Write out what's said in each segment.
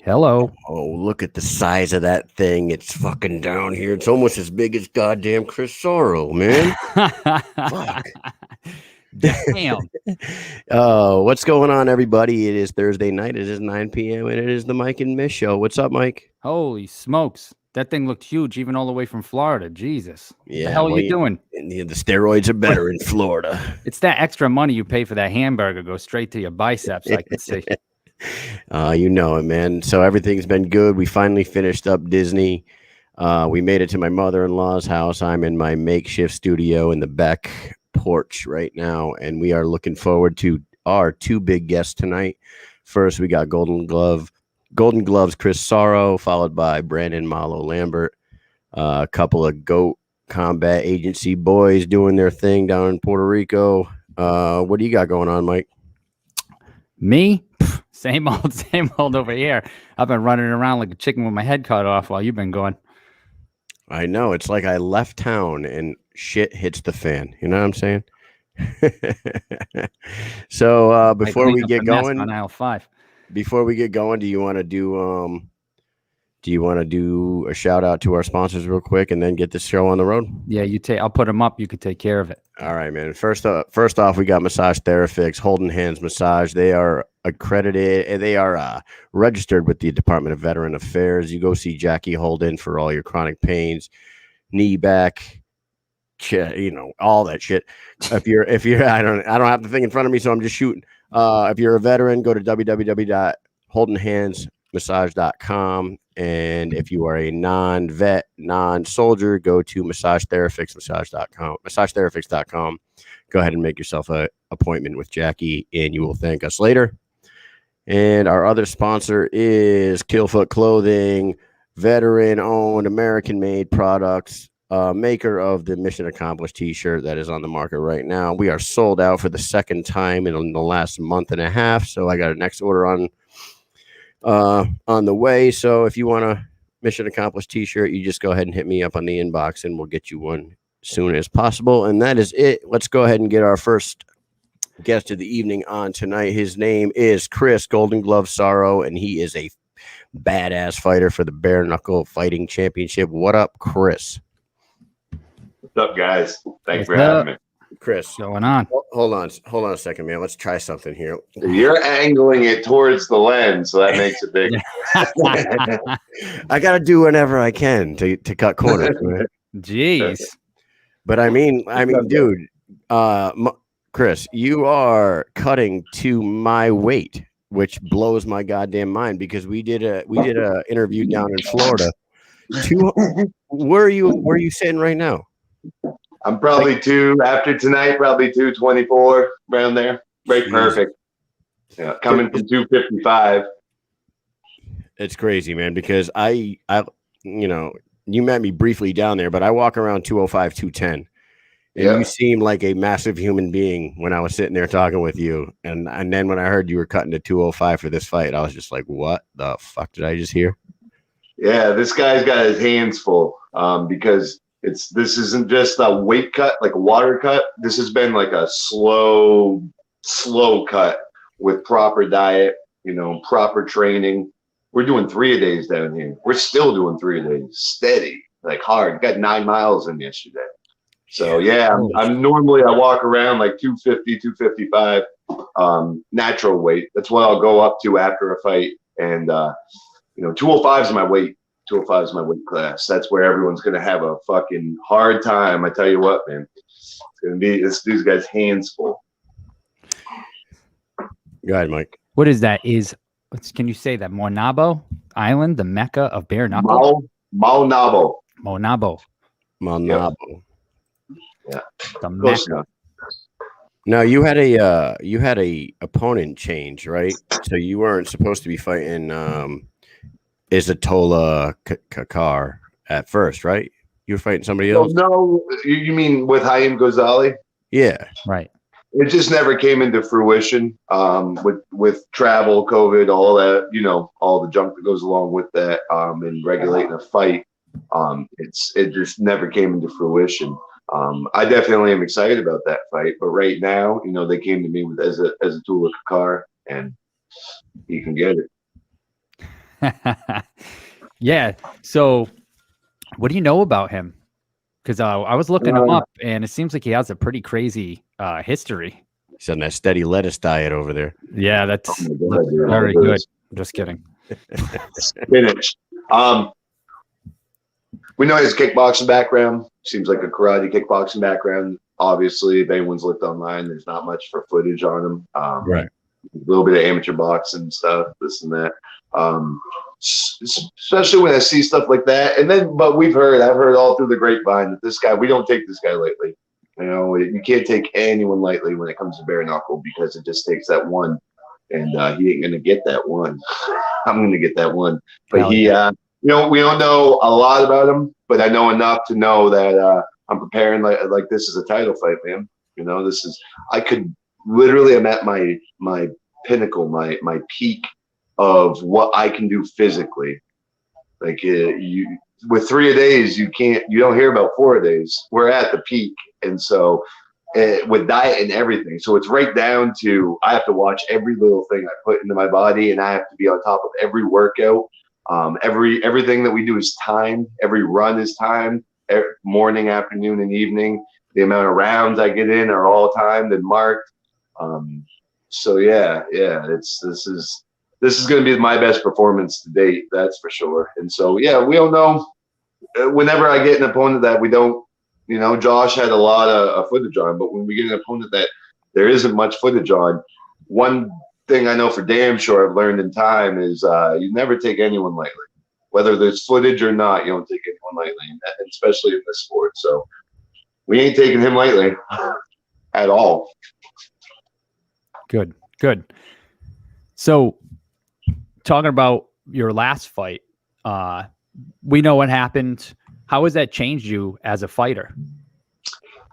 Hello. Oh, look at the size of that thing. It's fucking down here. It's almost as big as goddamn Chris Sarro, man. Fuck. Damn. What's going on, everybody? It is Thursday night. It is 9 p.m. and it is the Mike and Mish show. What's up, Mike? Holy smokes. That thing looked huge, even all the way from Florida. Jesus. What the Yeah, hell are well, you doing? the steroids are better in Florida. It's that extra money you pay for that hamburger goes straight to your biceps, I can see. You know it, man. So everything's been good. We finally finished up Disney. We made it to my mother-in-law's house. I'm in my makeshift studio in the back porch right now, and we are looking forward to our two big guests tonight. First, we got Golden Gloves Chris Sarro, followed by Brandon Malo Lambert, a couple of GOAT Combat Agency boys doing their thing down in Puerto Rico. What do you got going on, Mike? Me? Same old over here. I've been running around like a chicken with my head cut off while you've been going. I know. It's like I left town and shit hits the fan. You know what I'm saying? So before we get going, on aisle 5. before we get going, do you want to do a shout out to our sponsors real quick and then get this show on the road? Yeah, I'll put them up. You could take care of it. All right, man. First off, we got Massage Therafix, Holding Hands Massage. They are accredited and they are registered with the Department of Veteran Affairs. You go see Jackie Holden for all your chronic pains, knee, back, all that shit. If you're I don't have the thing in front of me, so I'm just shooting. If you're a veteran, go to www.holdenhandsmassage.com. And if you are a non-vet, non-soldier, go to massagetherafixmassage.com. Go ahead and make yourself an appointment with Jackie, and you will thank us later. And our other sponsor is Killfoot Clothing, veteran-owned, American-made products, maker of the Mission Accomplished T-shirt that is on the market right now. We are sold out for the second time in the last month and a half, so I got a next order on the way. So if you want a Mission Accomplished T-shirt, you just go ahead and hit me up on the inbox, and we'll get you one as soon as possible. And that is it. Let's go ahead and get our first guest of the evening on tonight. His name is Chris Golden Glove Sarro, and he is a badass fighter for the Bare Knuckle Fighting Championship. What up, Chris? What's up, guys? Thanks for having me. Chris, What's going on? Hold on a second, man. Let's try something here. You're angling it towards the lens, so that makes it big. I got to do whatever I can to cut corners, man. Jeez. But I mean, dude, Chris, you are cutting to my weight, which blows my goddamn mind because we did a interview down in Florida. Where are you sitting right now? I'm probably after tonight, probably 224 around there. Right, perfect. Yeah, coming from 255. It's crazy, man, because I you met me briefly down there, but I walk around 205, 210. And you seem like a massive human being when I was sitting there talking with you. And then when I heard you were cutting to 205 for this fight, I was just like, what the fuck did I just hear? Yeah, this guy's got his hands full because this isn't just a weight cut, like a water cut. This has been like a slow cut with proper diet, proper training. We're doing 3-a-days down here. We're still doing 3-a-days, steady, like hard. Got 9 miles in yesterday. So yeah, I'm normally I walk around like 250, 255, natural weight. That's what I'll go up to after a fight. And 205 is my weight. 205 is my weight class. That's where everyone's gonna have a fucking hard time. I tell you what, man. It's gonna be these guys' hands full. Go ahead, Mike. What is that? Can you say that? Monabo Island, the Mecca of bare knuckle? Monabo. Monabo. Yep. Yeah. The Mecca. Now you had a opponent change, right? So you weren't supposed to be fighting Ezatullah Kakar at first, right? You were fighting somebody else? No, you mean with Hayim Ghazali? Yeah. Right. It just never came into fruition with travel, COVID, all that, all the junk that goes along with that, and regulating a fight. It just never came into fruition. I definitely am excited about that fight, but right now, they came to me with Ezatullah Kakar, and he can get it. Yeah. So, what do you know about him? Because I was looking him up, and it seems like he has a pretty crazy history. He's on that steady lettuce diet over there. Yeah, that's Oh my God, dude. very good. I'm just kidding. Spinach. We know he has a kickboxing background. Seems like a karate kickboxing background. Obviously, if anyone's looked online, there's not much for footage on him. Right. A little bit of amateur boxing stuff, this and that. Especially when I see stuff like that. And then, but I've heard all through the grapevine that this guy, we don't take this guy lightly. You know, you can't take anyone lightly when it comes to bare knuckle because it just takes that one. And he ain't going to get that one. I'm going to get that one. But we don't know a lot about him, but I know enough to know that I'm preparing like this is a title fight, man. You know, I'm at my pinnacle, my peak of what I can do physically. Like with 3 days, you don't hear about 4 days. We're at the peak. And so with diet and everything. So it's right down to, I have to watch every little thing I put into my body, and I have to be on top of every workout. Everything that we do is timed. Every run is timed. Morning, afternoon, and evening. The amount of rounds I get in are all timed and marked. So yeah, this is going to be my best performance to date. That's for sure. And so, yeah, we don't know. Whenever I get an opponent that we don't, Josh had a lot of footage on, but when we get an opponent that there isn't much footage on, one thing I know for damn sure I've learned in time is you never take anyone lightly. Whether there's footage or not, you don't take anyone lightly, especially in this sport. So we ain't taking him lightly at all. Good. So talking about your last fight, we know what happened. How has that changed you as a fighter?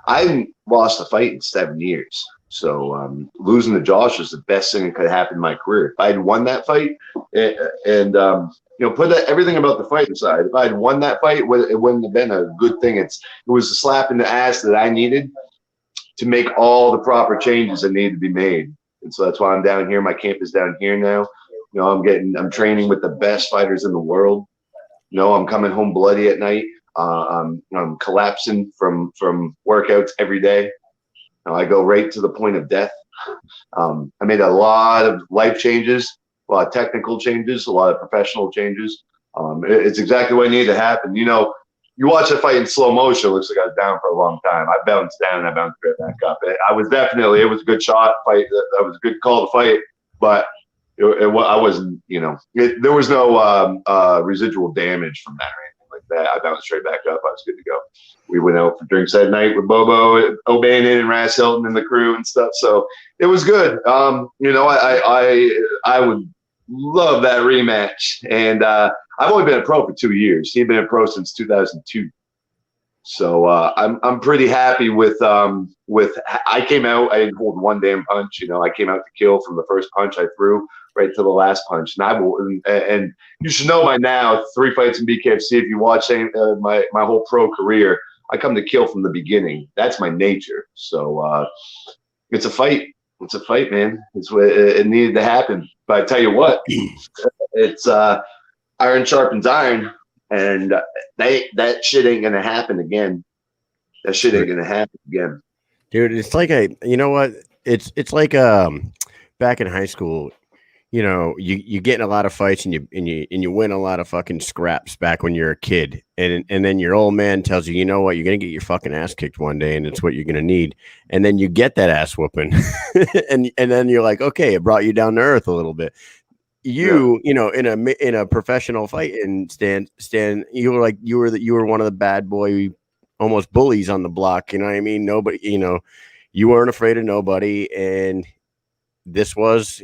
I haven't lost a fight in 7 years. So losing to Josh was the best thing that could happen in my career. If I had won that fight and put everything about the fight aside, if I had won that fight, it wouldn't have been a good thing. It was a slap in the ass that I needed to make all the proper changes that needed to be made. And so that's why I'm down here. My camp is down here now. I'm training with the best fighters in the world. I'm coming home bloody at night. I'm collapsing from workouts every day. I go right to the point of death. I made a lot of life changes, a lot of technical changes, a lot of professional changes. It's exactly what needed to happen. You watch a fight in slow motion, it looks like I was down for a long time. I bounced down and I bounced right back up. It was a good shot fight. That was a good call to fight, but I wasn't, there was no residual damage from that or anything like that. I bounced straight back up. I was good to go. We went out for drinks that night with Bobo, O'Bannon, and Ras Hilton and the crew and stuff. So it was good. I would love that rematch. And I've only been a pro for 2 years. He'd been a pro since 2002. So I'm pretty happy with I came out, I didn't hold one damn punch. I came out to kill from the first punch I threw right to the last punch. And you should know by now, 3 fights in BKFC, if you watch my whole pro career, I come to kill from the beginning. That's my nature. So it's a fight. It's a fight, man. It's what it needed to happen. But I tell you what, it's iron sharpens iron. And that shit ain't gonna happen again. That shit ain't gonna happen again, dude. It's like it's like back in high school. You get in a lot of fights and you win a lot of fucking scraps back when you're a kid, and then your old man tells you, you know what, you're gonna get your fucking ass kicked one day, and it's what you're gonna need, and then you get that ass whooping, and then you're like, okay, it brought you down to earth a little bit. In a professional fight and Stan, you were one of the bad boy, almost bullies on the block. You know what I mean? Nobody, you weren't afraid of nobody, and this was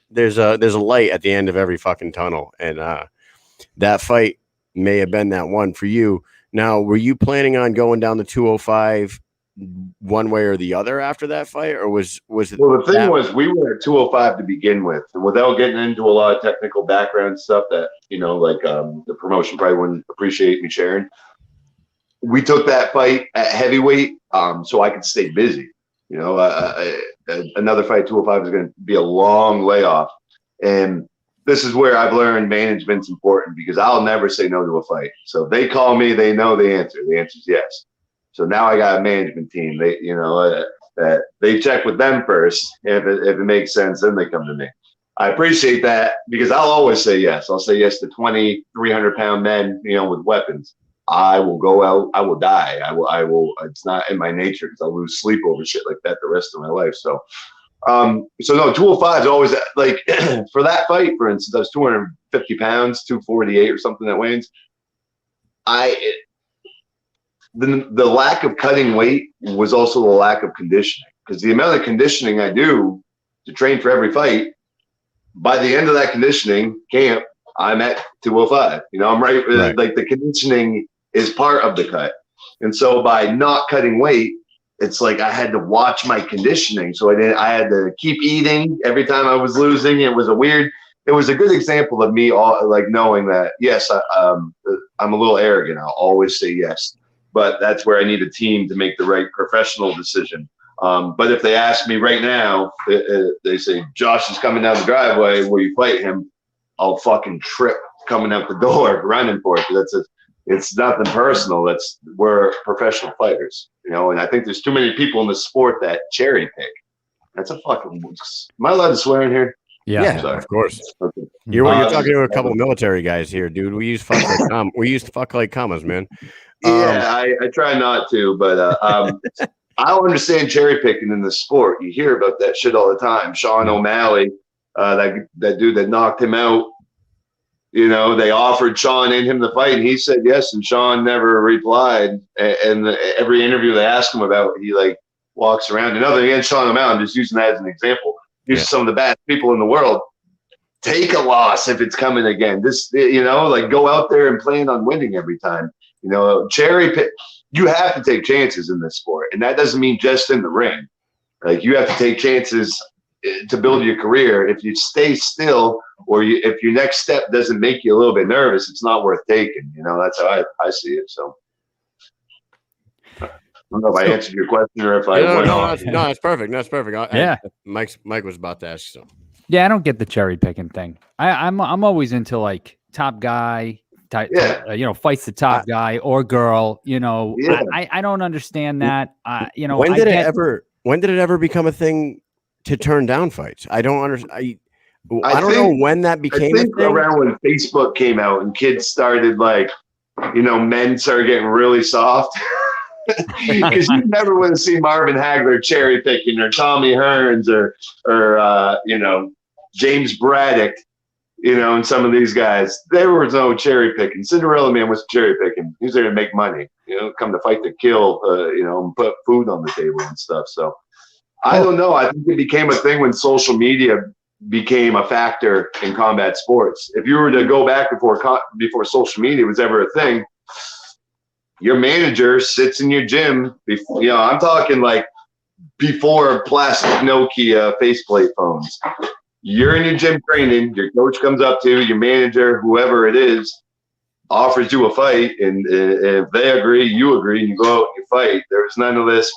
there's a light at the end of every fucking tunnel, and that fight may have been that one for you. Now, were you planning on going down the 205? One way or the other after that fight, or was it? Well, the thing was, we were at 205 to begin with, and without getting into a lot of technical background stuff that the promotion probably wouldn't appreciate me sharing. We took that fight at heavyweight, so I could stay busy. Another fight at 205 is going to be a long layoff, and this is where I've learned management's important because I'll never say no to a fight. So if they call me, they know the answer. The answer is yes. So now I got a management team. They, that they check with them first. If it makes sense, then they come to me. I appreciate that because I'll always say yes. I'll say yes to 20, 300-pound men, with weapons. I will go out. I will die. I will. It's not in my nature because I'll lose sleep over shit like that the rest of my life. So no, 205 is always like for that fight, for instance, I was 250 pounds, 248 or something that weighs. The lack of cutting weight was also the lack of conditioning because the amount of conditioning I do to train for every fight, by the end of that conditioning camp, I'm at 205. I'm right. Like the conditioning is part of the cut. And so by not cutting weight, it's like I had to watch my conditioning. So I had to keep eating every time I was losing. It was a good example of me knowing that, yes, I'm a little arrogant. I'll always say yes. But that's where I need a team to make the right professional decision. But if they ask me right now, they say, Josh is coming down the driveway, will you fight him? I'll fucking trip coming out the door running for it. It's nothing personal. We're professional fighters, and I think there's too many people in the sport that cherry pick. That's a fucking, am I allowed to swear in here? Yeah, of course. Okay. You're talking to a couple military guys here, dude. We use fuck like commas, man. Yeah, I try not to, but I don't understand cherry picking in the sport. You hear about that shit all the time. Sean O'Malley, that dude that knocked him out. They offered Sean and him the fight, and he said yes, and Sean never replied. And every interview they ask him about, he walks around. And nothing against Sean O'Malley, I'm just using that as an example. He's some of the best people in the world. Take a loss if it's coming again. This, go out there and plan on winning every time. Cherry pick. You have to take chances in this sport, and that doesn't mean just in the ring. You have to take chances to build your career. If you stay still, or if your next step doesn't make you a little bit nervous, it's not worth taking. That's how I see it. So I don't know if I answered your question or if I went on. No, that's perfect. That's perfect. Mike was about to ask. So yeah, I don't get the cherry picking thing. I'm always into top guy. Fights the top guy or girl. I don't understand that. When did it ever become a thing to turn down fights? I don't understand. I don't know when that became a thing. Around when Facebook came out and kids started men started getting really soft. Because you never would have seen Marvin Hagler cherry picking or Tommy Hearns or James Braddock. And some of these guys, there was no cherry picking. Cinderella Man was cherry picking. He was there to make money, come to fight to kill, and put food on the table and stuff. So I don't know. I think it became a thing when social media became a factor in combat sports. If you were to go back before social media was ever a thing, your manager sits in your gym. I'm talking before plastic Nokia faceplate phones. You're in your gym training, your coach comes up to you, your manager, whoever it is, offers you a fight, and if they agree, you agree, and you go out and you fight. There's none of this,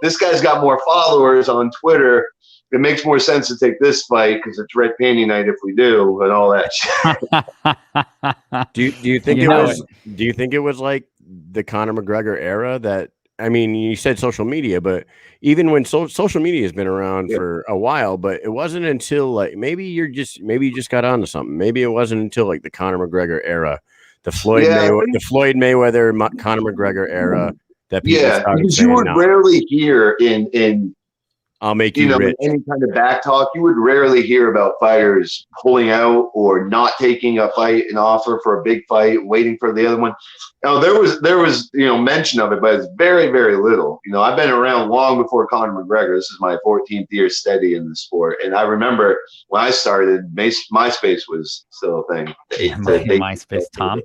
this guy's got more followers on Twitter. It makes more sense to take this fight because it's red panty night if we do, and all that shit. Do you think it was like the Conor McGregor era that, you said social media, but even when social media has been around for a while, but it wasn't until maybe you just got onto something. Maybe it wasn't until the Conor McGregor era, the Floyd Mayweather, Conor McGregor era that people started because saying, you would rarely hear in I'll make you rich. Any kind of back talk, you would rarely hear about fighters pulling out or not taking a fight, an offer for a big fight, waiting for the other one. Now, there was mention of it, but it's very, very little. I've been around long before Conor McGregor. This is my 14th year steady in the sport. And I remember when I started, MySpace was still a thing. MySpace, Tom?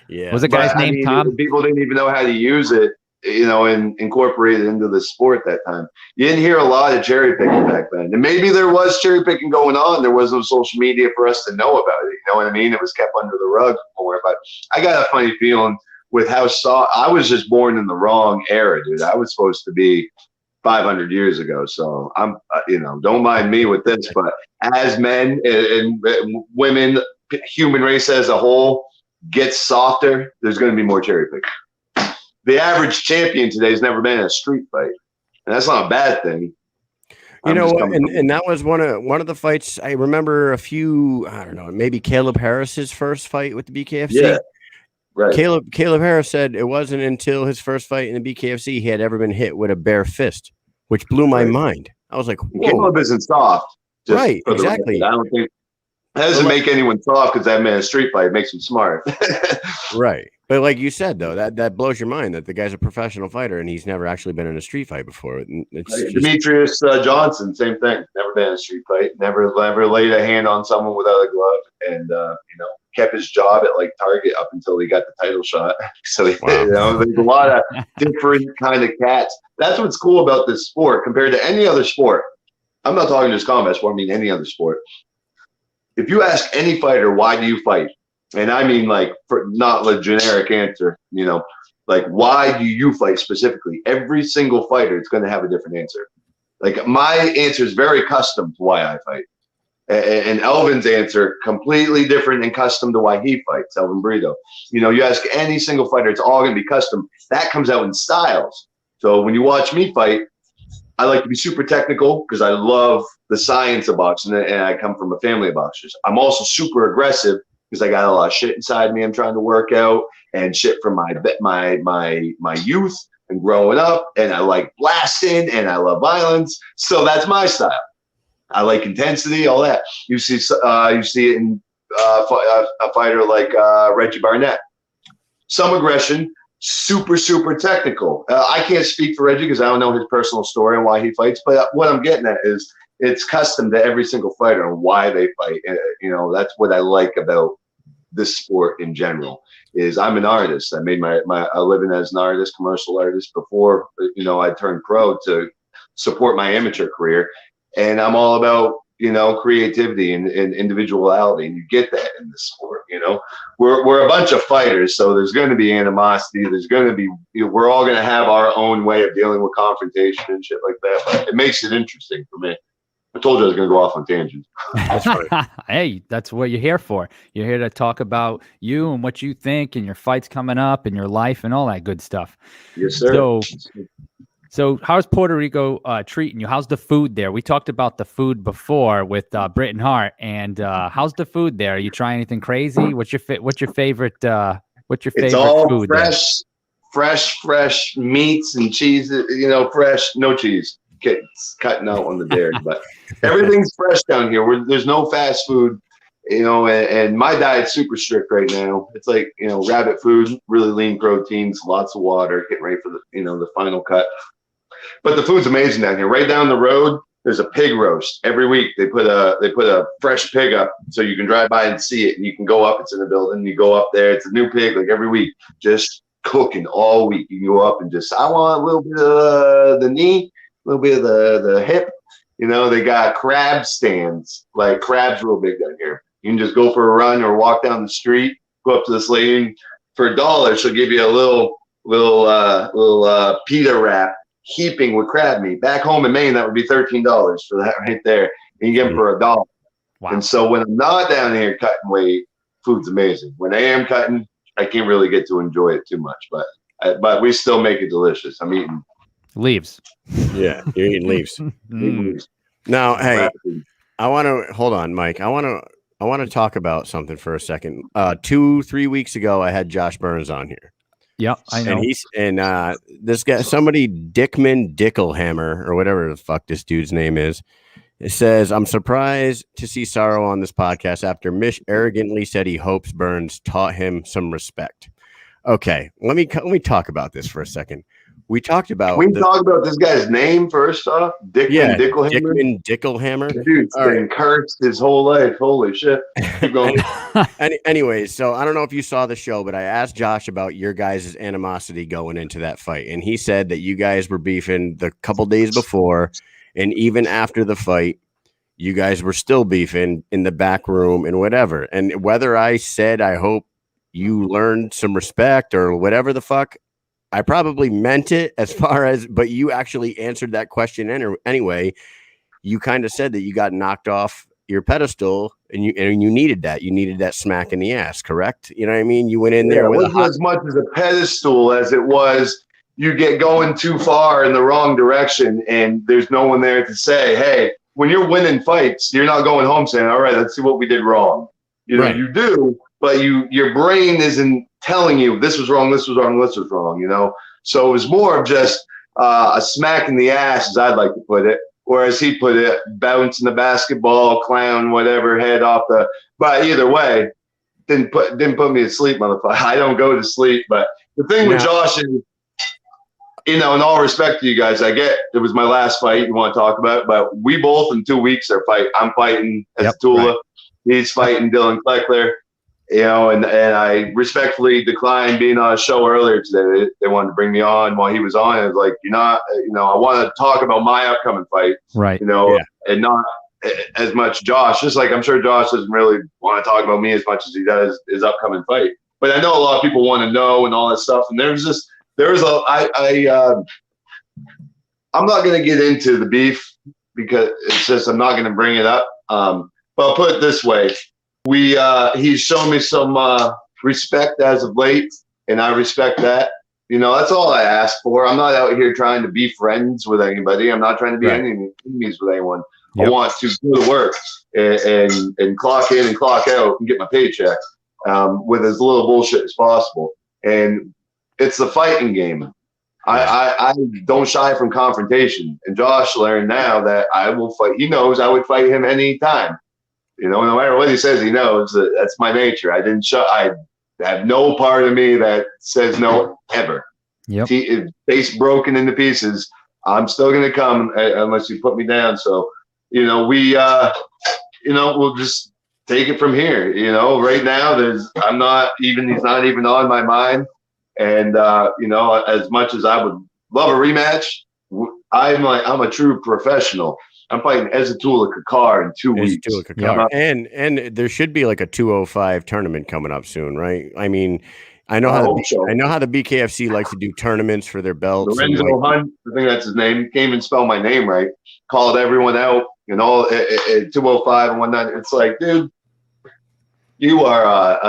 Yeah. Was the guy's name Tom? People didn't even know how to use it. And incorporated into the sport that time. You didn't hear a lot of cherry picking back then. And maybe there was cherry picking going on. There was no social media for us to know about it. You know what I mean? It was kept under the rug more. But I got a funny feeling with how soft. I was just born in the wrong era, dude. I was supposed to be, 500 years ago. So I'm, don't mind me with this, but as men and women, human race as a whole gets softer, there's going to be more cherry picking. The average champion today has never been in a street fight, and that's not a bad thing. You know what? And that was one of the fights I remember. I don't know, maybe Caleb Harris's first fight with the BKFC. Yeah, right. Caleb Harris said it wasn't until his first fight in the BKFC he had ever been hit with a bare fist, which blew my mind. I was like, whoa. Caleb isn't soft. Right, exactly. I don't think that doesn't make anyone soft because I'm in a street fight. It makes them smart. Right. But like you said, though, that blows your mind that the guy's a professional fighter and he's never actually been in a street fight before. It's Demetrius Johnson, same thing. Never been in a street fight. Never laid a hand on someone without a glove, and kept his job at like Target up until he got the title shot. So wow. There's a lot of different kind of cats. That's what's cool about this sport compared to any other sport. I'm not talking just combat sport. I mean any other sport. If you ask any fighter, why do you fight? And I mean, like, for not a generic answer, like, why do you fight specifically? Every single fighter is going to have a different answer. Like, my answer is very custom to why I fight. And Elvin's answer, completely different and custom to why he fights, Elvin Brito. You ask any single fighter, it's all going to be custom. That comes out in styles. So when you watch me fight, I like to be super technical because I love the science of boxing, and I come from a family of boxers. I'm also super aggressive because I got a lot of shit inside me I'm trying to work out, and shit from my youth and growing up, and I like blasting and I love violence. So that's my style. I like intensity, all that. You see it in a fighter like Reggie Barnett. Some aggression, super, super technical. I can't speak for Reggie because I don't know his personal story and why he fights, but what I'm getting at is it's custom to every single fighter and why they fight. That's what I like about this sport in general. Is I'm an artist. I made my living as an artist, commercial artist, before I turned pro to support my amateur career, and I'm all about creativity and individuality, and you get that in this sport. We're a bunch of fighters, so there's going to be animosity. There's going to be we're all going to have our own way of dealing with confrontation and shit like that. But it makes it interesting for me. I told you I was going to go off on tangents. That's right. Hey, that's what you're here for. You're here to talk about you and what you think and your fights coming up and your life and all that good stuff. Yes, sir. So how's Puerto Rico treating you? How's the food there? We talked about the food before with Britt and Hart, and how's the food there? Are you trying anything crazy? What's your favorite? It's all food? Fresh meats and cheese. Fresh, no cheese. Cutting out on the dairy, but everything's fresh down here. There's no fast food, and my diet's super strict right now. It's like, rabbit food, really lean proteins, lots of water, getting ready for the final cut. But the food's amazing down here. Right down the road, there's a pig roast every week. They put a fresh pig up so you can drive by and see it, and you can go up. It's in the building. You go up there. It's a new pig like every week, just cooking all week. You can go up and I want a little bit of the knee, a little bit of the hip. They got crab stands, like crabs real big down here. You can just go for a run or walk down the street, go up to this lady for $1. She'll give you a little pita wrap heaping with crab meat. Back home in Maine, that would be $13 for that right there. And you get them for $1. Wow. And so when I'm not down here cutting weight, food's amazing. When I am cutting, I can't really get to enjoy it too much, but we still make it delicious. I'm eating leaves. Yeah, you're eating leaves. Now, hey, I want to hold on, Mike. I want to talk about something for a second. 2-3 weeks ago, I had Josh Burns on here. Yeah, I know. And this guy, somebody Dickman Dickelhammer or whatever the fuck this dude's name is, it says, I'm surprised to see Sarro on this podcast after Mish arrogantly said he hopes Burns taught him some respect. Okay, let me talk about this for a second. We talked about. We talk about this guy's name first off. Dickman Dickelhammer. Dude's been cursed his whole life. Holy shit. Keep going. Anyways, so I don't know if you saw the show, but I asked Josh about your guys' animosity going into that fight, and he said that you guys were beefing the couple days before, and even after the fight, you guys were still beefing in the back room and whatever. And whether I said I hope you learned some respect or whatever the fuck, I probably meant it as far as, but you actually answered that question anyway. You kind of said that you got knocked off your pedestal and you needed that. You needed that smack in the ass, correct? You know what I mean? You went in there with it wasn't as much as a pedestal as it was you get going too far in the wrong direction and there's no one there to say, hey, when you're winning fights, you're not going home saying, all right, let's see what we did wrong. You know, you do, but your brain isn't telling you this was wrong, this was wrong, this was wrong, you know? So it was more of just a smack in the ass, as I'd like to put it, or as he put it, bouncing the basketball, clown, whatever, head off the, but either way, didn't put me to sleep, motherfucker. I don't go to sleep, but the thing with Josh is, you know, in all respect to you guys, I get it was my last fight you want to talk about, but we both in 2 weeks are fighting. I'm fighting Ezatullah. He's fighting Dylan Kleckler, you know, and I respectfully declined being on a show earlier today. They wanted to bring me on while he was on. I was like, you're not, you know, I want to talk about my upcoming fight, right? You know, and not as much Josh. Just like I'm sure Josh doesn't really want to talk about me as much as he does his upcoming fight. But I know a lot of people want to know and all that stuff. And I'm not going to get into the beef because it's just I'm not going to bring it up. But I'll put it this way: he's shown me some respect as of late, and I respect that. You know, that's all I ask for. I'm not out here trying to be friends with anybody. I'm not trying to be enemies with anyone. I want to do the work and clock in and clock out and get my paycheck with as little bullshit as possible. And it's the fighting game. I don't shy from confrontation. And Josh learned now that I will fight. He knows I would fight him anytime. You know, no matter what he says, he knows that's my nature. I have no part of me that says no ever. Face broken into pieces, I'm still going to come unless you put me down. So, you know, we'll just take it from here. You know, right now he's not even on my mind. And, you know, as much as I would love a rematch, I'm a true professional. I'm fighting Ezatullah Kakar in 2 weeks. And there should be like a 205 tournament coming up soon, right? I mean, I know how the BKFC likes to do tournaments for their belts. Lorenzo Hunt, I think that's his name. He can't even spell my name right. Called everyone out, you know, at 205 and whatnot. It's like, dude, you are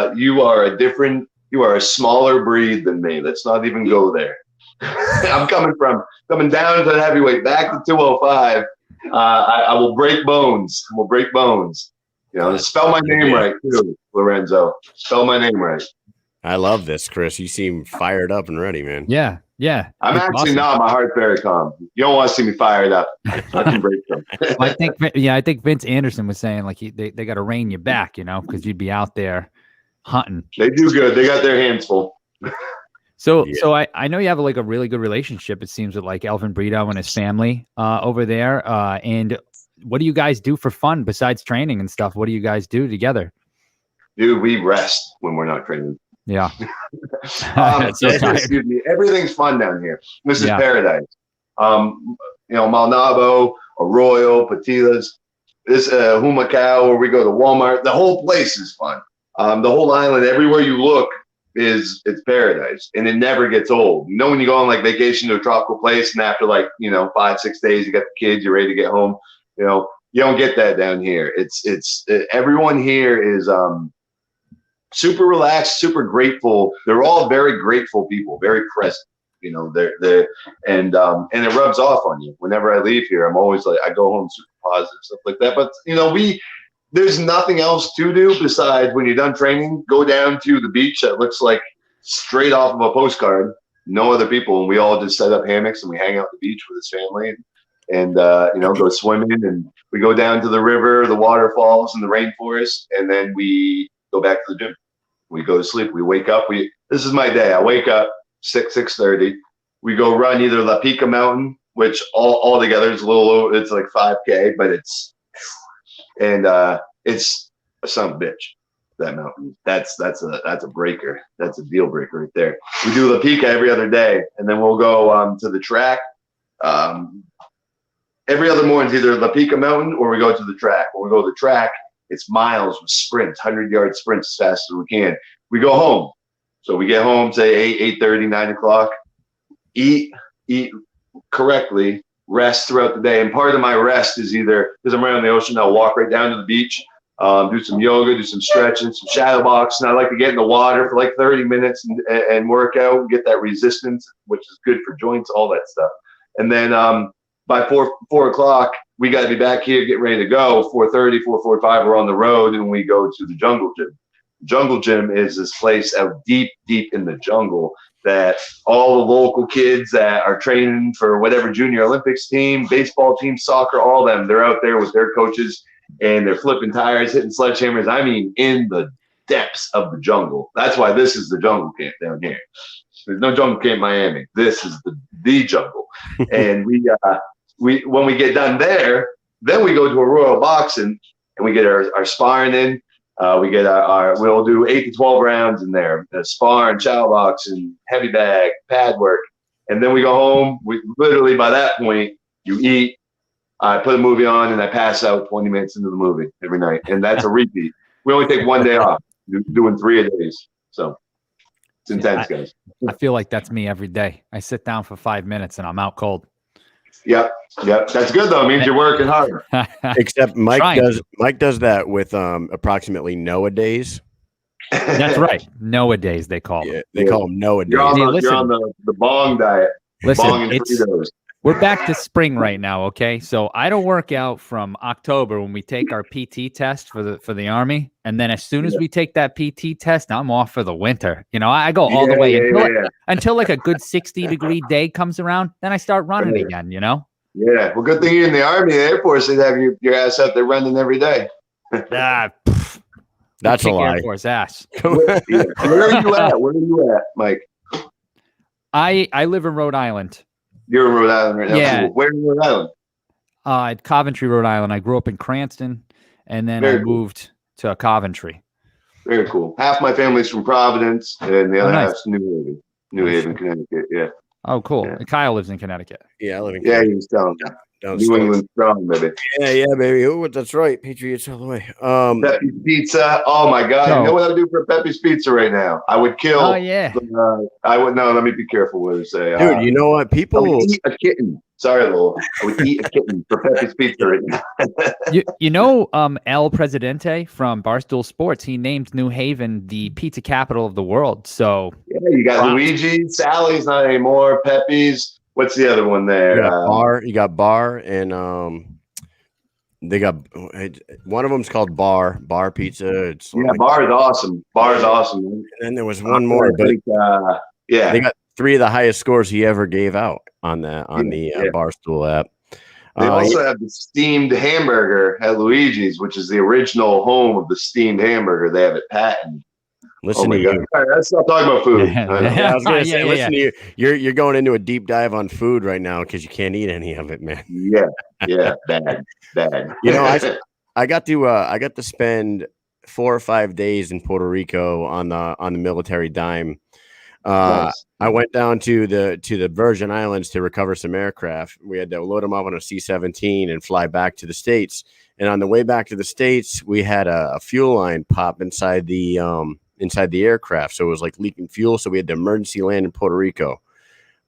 a smaller breed than me. Let's not even go there. I'm coming down to the heavyweight, back to 205. I will break bones. We'll break bones. You know, spell my name right too, Lorenzo. Spell my name right. I love this, Chris. You seem fired up and ready, man. Yeah. I'm actually not. My heart's very calm. You don't want to see me fired up. I can break them. I think Vince Anderson was saying like they got to rein you back, you know, because you'd be out there hunting. They do good. They got their hands full. So I know you have like a really good relationship, it seems, with like Elvin Brito and his family over there. And what do you guys do for fun besides training and stuff? What do you guys do together? Dude, we rest when we're not training. Yeah. Excuse me. Everything's fun down here. This is paradise. You know, Malnabo, Arroyo, Patilas, this Humacao, where we go to Walmart. The whole place is fun. The whole island, everywhere you look, it's paradise, and it never gets old. You know, when you go on like vacation to a tropical place, and after like 5-6 days, you got the kids, you're ready to get home. You know, you don't get that down here. It's everyone here is super relaxed, super grateful. They're all very grateful people, very present. You know, and it rubs off on you. Whenever I leave here, I'm always like, I go home super positive, stuff like that. But you know, there's nothing else to do besides when you're done training, go down to the beach that looks like straight off of a postcard. No other people, and we all just set up hammocks and we hang out at the beach with his family and go swimming, and we go down to the river, the waterfalls, and the rainforest, and then we go back to the gym. We go to sleep. We wake up. This is my day. I wake up 6:30. We go run either La Pica Mountain, which all together is a little over. It's like 5K, but it's a son of a bitch. That mountain. That's a breaker. That's a deal breaker right there. We do La Pica every other day, and then we'll go to the track. Every other morning, it's either La Pica Mountain or we go to the track. When we go to the track, it's miles with sprints, 100-yard sprints as fast as we can. We go home. So we get home, say 8:30, 9 o'clock. eat correctly, rest throughout the day. And part of my rest is either, because I'm right on the ocean, I'll walk right down to the beach, do some yoga, do some stretching, some shadow boxing. I like to get in the water for like 30 minutes and work out, get that resistance, which is good for joints, all that stuff. And then by 4 o'clock, we got to be back here, get ready to go. 4:30, 4:45, we're on the road, and we go to the jungle gym. The jungle gym is this place out deep in the jungle that all the local kids that are training for whatever junior Olympics team, baseball team, soccer, all them, they're out there with their coaches, and they're flipping tires, hitting sledgehammers. I mean, in the depths of the jungle. That's why this is the jungle camp down here. There's no jungle camp in Miami. This is the jungle. And we when we get done there, then we go to a Royal Boxing and we get our sparring in. We get we'll do 8 to 12 rounds in there, sparring, shadow boxing, heavy bag, pad work. And then we go home. We literally, by that point, you eat. I put a movie on and I pass out 20 minutes into the movie every night. And that's a repeat. We only take one day off, doing 3 a days. So it's intense, guys. I feel like that's me every day. I sit down for 5 minutes and I'm out cold. Yep. That's good though. It means you're working hard. Except Mike does that with approximately Noah days. That's right. Noah days, they call them. They call them Noah days. You're on the bong diet. Listen, bong and Fritos. We're back to spring right now, okay? So I don't work out from October when we take our PT test for the Army, and then as soon as we take that PT test, I'm off for the winter. You know, I go all the way until like a good 60-degree day comes around, then I start running again, you know? Yeah, well, good thing you're in the Army. The Air Force, they'd have your ass out there running every day. That's a lie. Air Force ass. Where are you at? Where are you at, Mike? I live in Rhode Island. You're in Rhode Island right now. Yeah. Cool. Where in Rhode Island? At Coventry, Rhode Island. I grew up in Cranston, and then I moved to Coventry. Very cool. Half my family's from Providence, and the other half's New Haven, Connecticut. Yeah. Oh, cool. Yeah. And Kyle lives in Connecticut. Yeah, I live in Connecticut. Yeah, he's down. New England strong, baby. Yeah, baby. Oh, that's right. Patriots all the way. Pepe's Pizza. Oh my God! You know what I would do for Pepe's Pizza right now? I would kill. Oh yeah. I would no. Let me be careful what I say. Dude, you know what? People I would eat a kitten. Sorry, Lowell. I would eat a kitten for Pepe's Pizza right now. you know, El Presidente from Barstool Sports. He named New Haven the pizza capital of the world. So yeah, you got Luigi, Sally's not anymore. Pepe's. What's the other one there? You got Bar, and they got one of them's called Bar Pizza. It's Bar is awesome. Bar is awesome. And then there was one more, but they got 3 of the highest scores he ever gave out on the Barstool app. They also have the steamed hamburger at Luigi's, which is the original home of the steamed hamburger. They have it patented. Listen to you. All right, let's stop talking about food. I was gonna say, listen to you. You're going into a deep dive on food right now because you can't eat any of it, man. Yeah, bad. You know, I got to spend 4 or 5 days in Puerto Rico on the military dime. Nice. I went down to the Virgin Islands to recover some aircraft. We had to load them up on a C-17 and fly back to the States. And on the way back to the States, we had a fuel line pop inside the aircraft, so it was like leaking fuel. So we had to emergency land in Puerto Rico,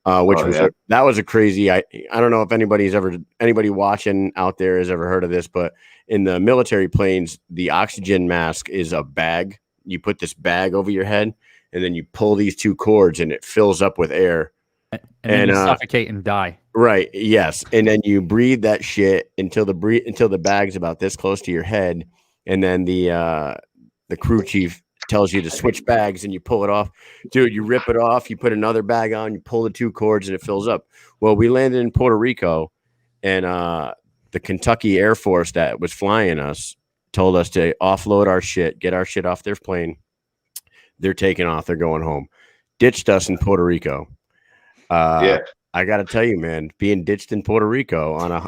that was a crazy. I don't know if anybody watching out there has ever heard of this, but in the military planes, the oxygen mask is a bag. You put this bag over your head, and then you pull these 2 cords, and it fills up with air, and then you suffocate and die. Right. Yes, and then you breathe that shit until the bag's about this close to your head, and then the crew chief tells you to switch bags, and you pull it off. Dude, you rip it off, you put another bag on, you pull the 2 cords, and it fills up. Well, we landed in Puerto Rico, and the Kentucky Air Force that was flying us told us to offload our shit, get our shit off their plane. They're taking off. They're going home. Ditched us in Puerto Rico. I got to tell you, man, being ditched in Puerto Rico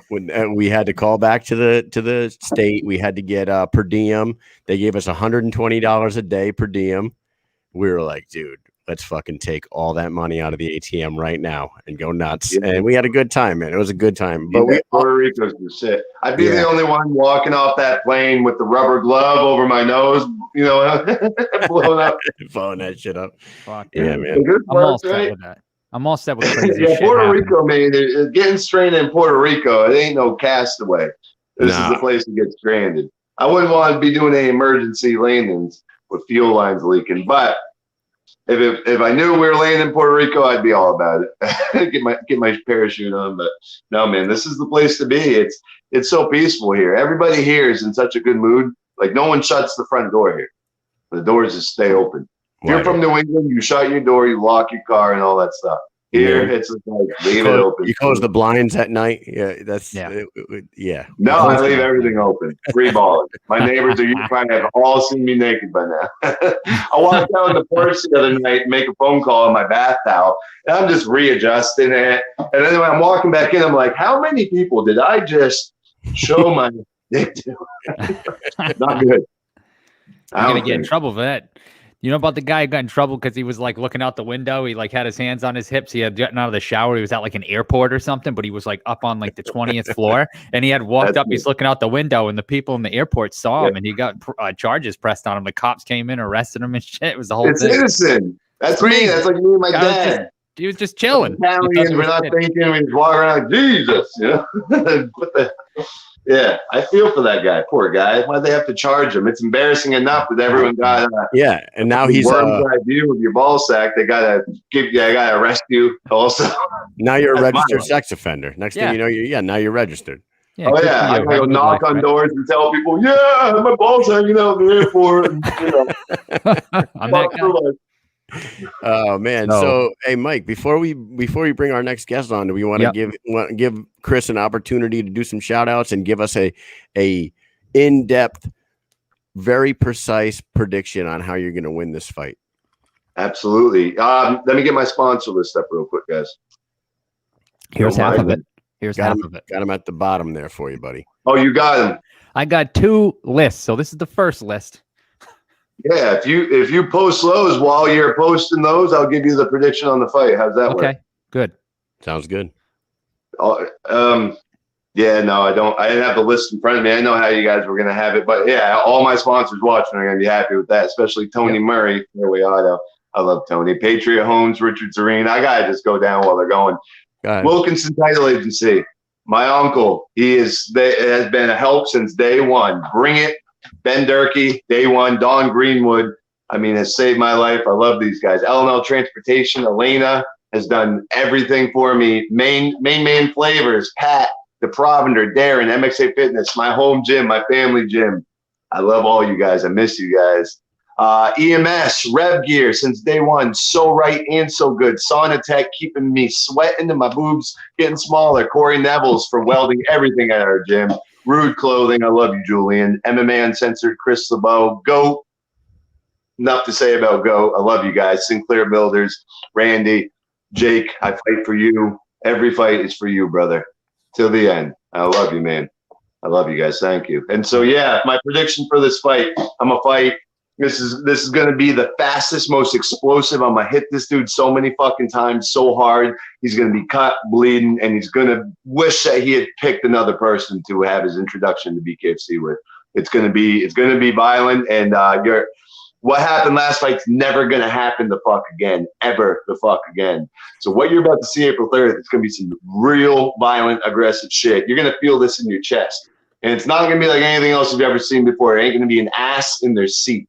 we had to call back to the state. We had to get per diem. They gave us $120 a day per diem. We were like, dude, let's fucking take all that money out of the ATM right now and go nuts. Yeah. And we had a good time, man. It was a good time. But Puerto Rico's the shit. I'd be the only one walking off that plane with the rubber glove over my nose, blowing up. Blowing that shit up. Fuck yeah, man. I'm all set with that. I'm all set with crazy Yeah, shit Puerto happening. Rico, man. Getting stranded in Puerto Rico, it ain't no castaway. This is the place to get stranded. I wouldn't want to be doing any emergency landings with fuel lines leaking, but if I knew we were landing in Puerto Rico, I'd be all about it. get my parachute on. But no, man, this is the place to be. It's so peaceful here. Everybody here is in such a good mood. Like no one shuts the front door here. The doors just stay open. If you're from New England, you shut your door, you lock your car, and all that stuff. Here, it's like leave it open. You close the blinds at night. Yeah, No, I leave everything open. Free balling. My neighbors are probably have all seen me naked by now. I walked down the porch the other night and make a phone call in my bath towel, and I'm just readjusting it. And then when I'm walking back in, I'm like, how many people did I just show my dick to? Not good. I'm gonna get in trouble for that. You know about the guy who got in trouble because he was like looking out the window. He like had his hands on his hips. He had gotten out of the shower. He was at like an airport or something, but he was like up on like the 20th floor, and he had walked up. He's looking out the window, and the people in the airport saw him, and he got charges pressed on him. The cops came in, arrested him, and shit. It was the whole thing. It's innocent. That's me. That's like me and my dad. He was just chilling. Italians, we're not thinking. We just walk around like Jesus, you know. Yeah, I feel for that guy. Poor guy. Why'd they have to charge him? It's embarrassing enough that everyone got. And now he's worm's eye view of your ball sack. They gotta arrest you also. Now you're a registered sex offender. Next thing you know, now you're registered. Yeah, I gotta go knock on doors and tell people, my ball's hanging out in the airport. And, I'm that guy. Oh man! So hey, Mike, before we bring our next guest on, do we want to give Chris an opportunity to do some shout outs and give us a in-depth, very precise prediction on how you're going to win this fight? Absolutely. Let me get my sponsor list up real quick, guys. Here's half of it. Here's half of it. Got him at the bottom there for you, buddy. Oh, you got him. I got 2 lists, so this is the first list. Yeah, if you post those while you're posting those, I'll give you the prediction on the fight. How's that work? Okay, good. Sounds good. Yeah, no, I don't. I didn't have the list in front of me. I know how you guys were gonna have it, but yeah, all my sponsors watching are gonna be happy with that, especially Tony Murray. There we are. I love Tony. Patriot Homes, Richard Serene. I gotta just go down while they're going. Wilkinson Title Agency. My uncle, has been a help since day one. Bring it. Ben Durkee, day one. Don Greenwood, has saved my life. I love these guys. L&L Transportation, Elena has done everything for me. Main Flavors, Pat, The Provender, Darren, MXA Fitness, my home gym, my family gym. I love all you guys. I miss you guys. EMS, Rev Gear since day one. So right and so good. Sauna Tech keeping me sweating and my boobs getting smaller. Corey Neville's for welding everything at our gym. Rude Clothing, I love you, Julian. MMA Uncensored, Chris LeBeau. Goat. Enough to say about Goat. I love you guys. Sinclair Builders, Randy, Jake, I fight for you. Every fight is for you, brother. Till the end. I love you, man. I love you guys. Thank you. And so, my prediction for this fight, I'm going to fight. This is going to be the fastest, most explosive. I'm going to hit this dude so many fucking times, so hard. He's going to be cut, bleeding, and he's going to wish that he had picked another person to have his introduction to BKFC with. It's going to be violent, and what happened last fight's never going to happen the fuck again, ever the fuck again. So what you're about to see April 3rd, it's going to be some real violent, aggressive shit. You're going to feel this in your chest, and it's not going to be like anything else you've ever seen before. It ain't going to be an ass in their seat.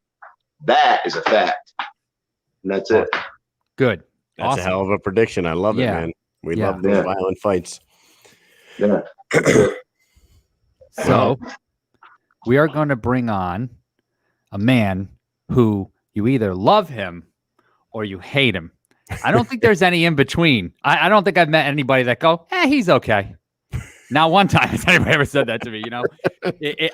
That is a fact. And that's it. Good. That's awesome. A hell of a prediction. I love it, man. We love those violent fights. Yeah. So we are going to bring on a man who you either love him or you hate him. I don't think there's any in between. I don't think I've met anybody that go, he's okay. Not one time has anybody ever said that to me,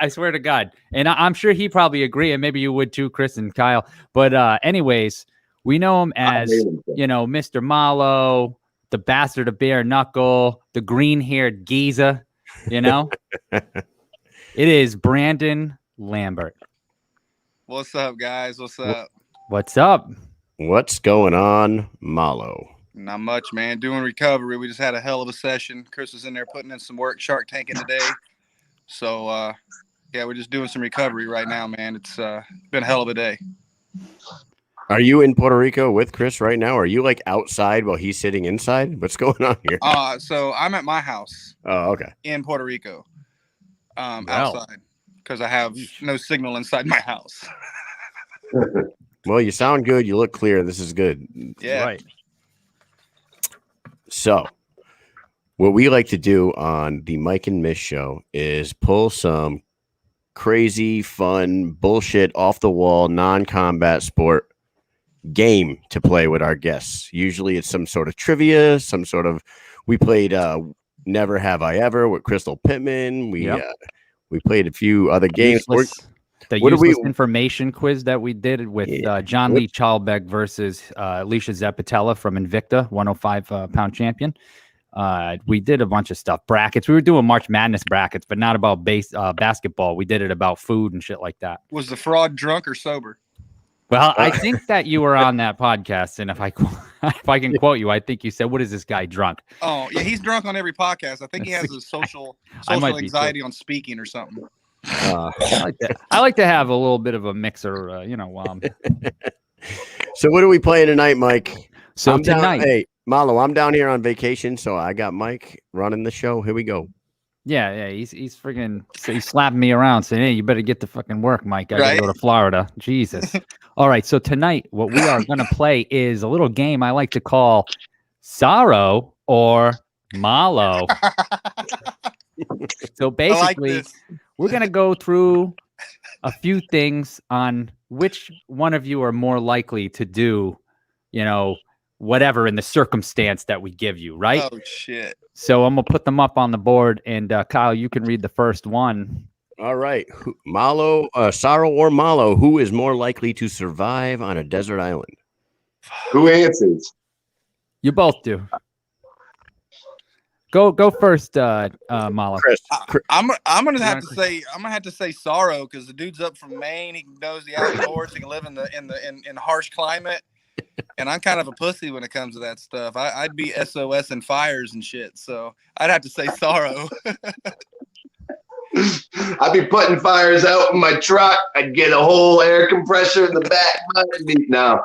I swear to God. And I'm sure he probably agree, and maybe you would too, Chris and Kyle. But anyways, we know him as, Mr. Malo, the bastard of bare knuckle, the green-haired geezer, It is Brandon Lambert. What's up, guys? What's up? What's up? What's going on, Malo? Not much, man. Doing recovery. We just had a hell of a session. Chris was in there putting in some work, Shark Tanking today. So, we're just doing some recovery right now, man. It's been a hell of a day. Are you in Puerto Rico with Chris right now? Are you like outside while he's sitting inside? What's going on here? So I'm at my house Oh, okay. in Puerto Rico, Well. outside, because I have no signal inside my house. Well, you sound good. You look clear. This is good. Yeah. Right. So, what we like to do on the Mike and Mish show is pull some crazy, fun, bullshit, off the wall, non-combat sport game to play with our guests. Usually it's some sort of trivia, we played Never Have I Ever with Crystal Pittman. We played a few other games. The useless information quiz that we did with John Lee Chalbeck versus Alicia Zepatella from Invicta, 105-pound champion. We did a bunch of stuff. Brackets. We were doing March Madness brackets, but not about basketball. We did it about food and shit like that. Was the fraud drunk or sober? Well, I think that you were on that podcast, and if I can quote you, I think you said, "What is this guy drunk?" Oh, yeah, he's drunk on every podcast. I think he has a social anxiety on speaking or something. I like to have a little bit of a mixer, So what are we playing tonight, Mike? So tonight, hey, Malo, I'm down here on vacation, so I got Mike running the show. Here we go. Yeah, he's freaking. So he's slapping me around, saying, "Hey, you better get to fucking work, Mike. I gotta go to Florida." Jesus. All right, so tonight, what we are gonna play is a little game I like to call Sarro or Malo. So basically, we're gonna go through a few things on which one of you are more likely to do, whatever in the circumstance that we give you, right? Oh shit. So I'm gonna put them up on the board, and Kyle, you can read the first one. All right, Malo, Sarro or Malo, who is more likely to survive on a desert island? Who answers? You both do. Go first, Malo. Chris. I'm gonna have to say Sarro, because the dude's up from Maine. He knows the outdoors. He can live in harsh climate. And I'm kind of a pussy when it comes to that stuff. I'd be SOS and fires and shit. So I'd have to say Sarro. I'd be putting fires out in my truck. I'd get a whole air compressor in the back. No.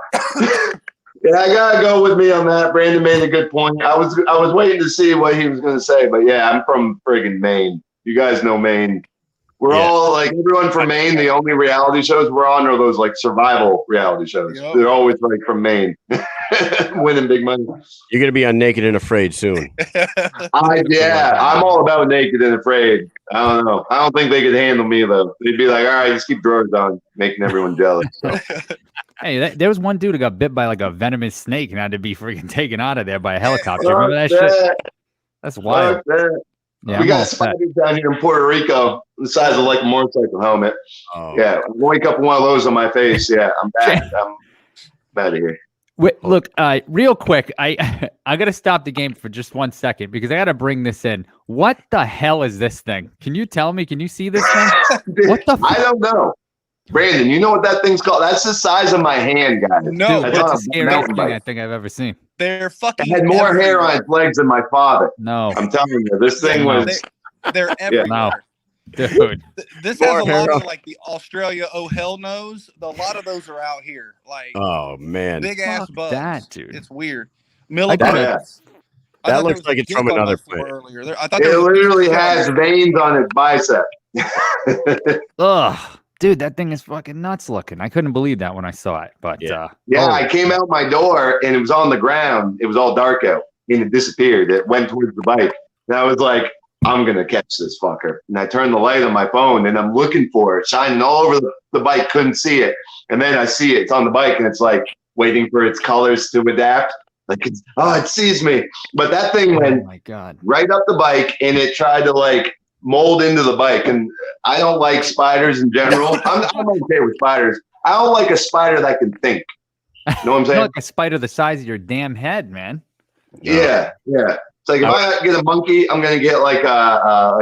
Yeah, I gotta go with me on that. Brandon made a good point. I was waiting to see what he was gonna say, but yeah, I'm from friggin' Maine. You guys know Maine. We're all like everyone from Maine. The only reality shows we're on are those like survival reality shows. Yep. They're always like from Maine, winning big money. You're gonna be on Naked and Afraid soon. I'm all about Naked and Afraid. I don't know. I don't think they could handle me though. They'd be like, all right, just keep drawers on, making everyone jealous. So. Hey, there was one dude who got bit by like a venomous snake and had to be freaking taken out of there by a helicopter. Remember that shit? That's wild. Yeah, we got spiders down here in Puerto Rico, the size of like a motorcycle helmet. Oh. Yeah, I wake up with one of those on my face. Yeah, I'm back. I'm out of here. Wait, look, real quick, I gotta stop the game for just 1 second because I gotta bring this in. What the hell is this thing? Can you tell me? Can you see this thing? What the? I don't know. Brandon, you know what that thing's called? That's the size of my hand, guys. No, that's the scariest thing I think I've ever seen. They're fucking. It had more hair on its legs than my father. No, I'm telling you, this thing was. They're everywhere. No, dude. This has a lot of like the Australia oh hell knows. A lot of those are out here. Like, oh man, big ass bugs. That dude, it's weird. Millipedes. That looks like it's from another planet. It literally has veins on its bicep. Ugh. Dude, that thing is fucking nuts looking. I couldn't believe that when I saw it. But I came out my door and it was on the ground. It was all dark out and it disappeared. It went towards the bike. And I was like, I'm going to catch this fucker. And I turned the light on my phone and I'm looking for it, shining all over the bike. Couldn't see it. And then I see it. It's on the bike and it's like waiting for its colors to adapt. Like, it sees me. But that thing went right up the bike and it tried to like mold into the bike. And I don't like spiders in general. I'm okay with spiders. I don't like a spider that can think. You know what I'm saying? Like a spider the size of your damn head, man. Yeah. It's like if I get a monkey, I'm gonna get like a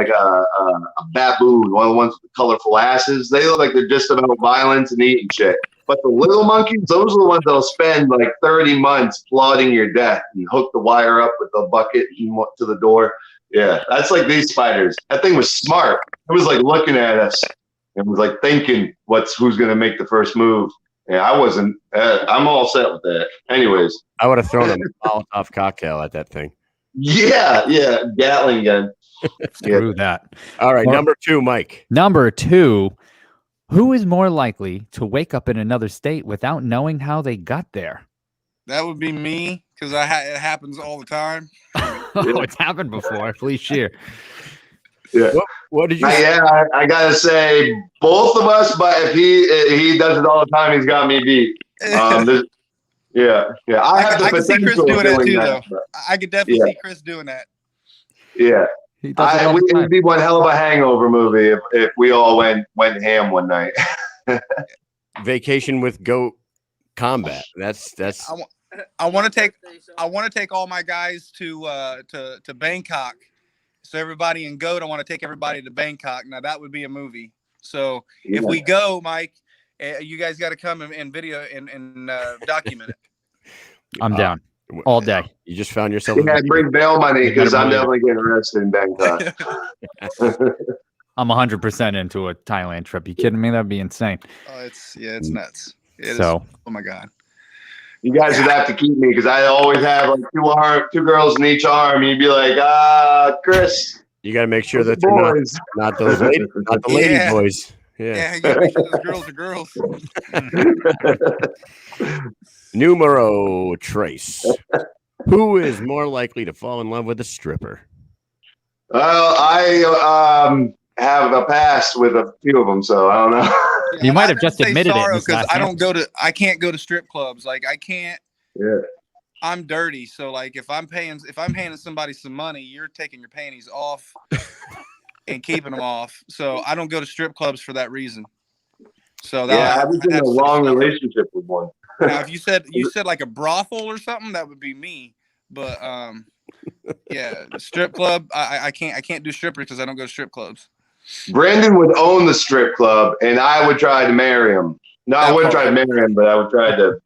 baboon, one of the ones with the colorful asses. They look like they're just about violence and eating shit. But the little monkeys, those are the ones that'll spend like 30 months plotting your death and hook the wire up with the bucket to the door. Yeah, that's like these spiders. That thing was smart. It was like looking at us and was like thinking who's gonna make the first move. Yeah, I wasn't. I'm all set with that. Anyways. I would have thrown a Molotov cocktail at that thing. Yeah, Gatling gun. Screw that. All right, number 2, Mike. Number 2, who is more likely to wake up in another state without knowing how they got there? That would be me because it happens all the time. Oh, it's happened before. Please share. Yeah. What did you? I gotta say both of us, but if he does it all the time, he's got me beat. Yeah. I can see Chris doing that too, though. I could definitely see Chris doing that. Yeah, it would be one hell of a hangover movie if we all went ham one night. Vacation with goat combat. That's. I want to take all my guys to Bangkok. So everybody in GOAT, I want to take everybody to Bangkok. Now that would be a movie. So if we go, Mike, you guys got to come and video and document it. I'm down all day. You just found yourself. Yeah, bring bail money because I'm definitely getting arrested in Bangkok. I'm 100% into a Thailand trip. You kidding me? That'd be insane. Oh, it's nuts. Oh my God. You guys would have to keep me because I always have like two girls in each arm. You'd be like, Chris. You got to make sure that they're not those lady, not the lady boys. Yeah, you got to make sure those girls are girls. Numero Trace. Who is more likely to fall in love with a stripper? Well, I have a past with a few of them, so I don't know. You might have just admitted it because I can't go to strip clubs. Like I can't. Yeah. I'm dirty, so like if I'm handing somebody some money, you're taking your panties off and keeping them off. So I don't go to strip clubs for that reason. So I was in a long relationship with one. Now, if you said like a brothel or something, that would be me. But strip club, I can't do strippers because I don't go to strip clubs. Brandon would own the strip club, and I would try to marry him. No, I wouldn't try to marry him, but I would try to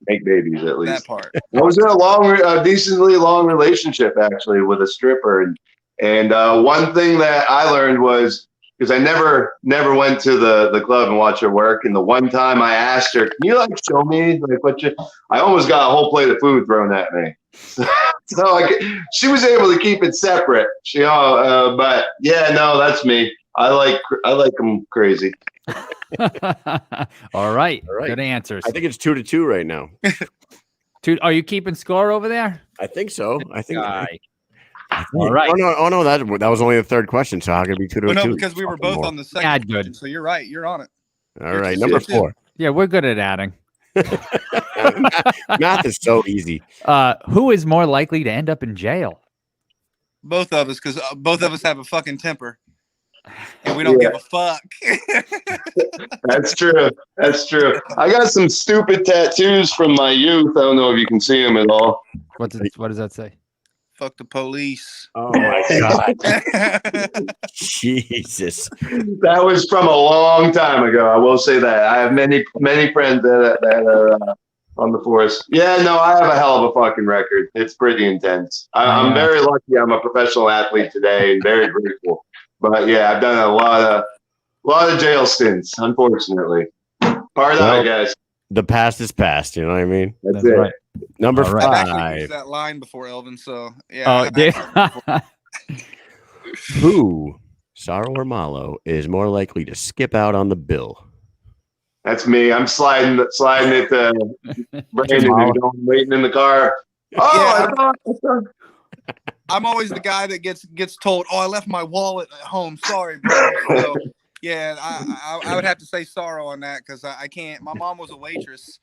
make babies at least. That part. I was in a decently long relationship actually with a stripper, and one thing that I learned was because I never went to the club and watched her work, and the one time I asked her, "Can you like show me like what you?" I almost got a whole plate of food thrown at me. So she was able to keep it separate. But yeah, no, that's me. I like them crazy. All right. Good answers. I think it's 2-2 right now. Are you keeping score over there? I think so. I think. All right. Oh no, that was only the third question. So how could it be 2-2? No, because we were both on the second. Yeah, good. So you're right. You're on it. All right, number 4. Yeah, we're good at adding. Math is so easy. Who is more likely to end up in jail? Both of us, because both of us have a fucking temper, and we don't give a fuck. That's true. I got some stupid tattoos from my youth. I don't know if you can see them at all. What does that say? Fuck the police. Oh my God. Jesus. That was from a long time ago. I will say that. I have many friends that are on the force. Yeah, no, I have a hell of a fucking record. It's pretty intense. I'm very lucky I'm a professional athlete today and very grateful. But yeah, I've done a lot of jail stints, unfortunately. Part of it, guys. The past is past, you know what I mean? That's it. Right. Number 5. I've actually used that line before, Elvin, so yeah. Who, Sarro or Malo, is more likely to skip out on the bill? That's me. I'm sliding it to Brandon and going waiting in the car. I'm always the guy that gets told, "Oh, I left my wallet at home. Sorry, bro." So, yeah, I would have to say Sarro on that because I can't. My mom was a waitress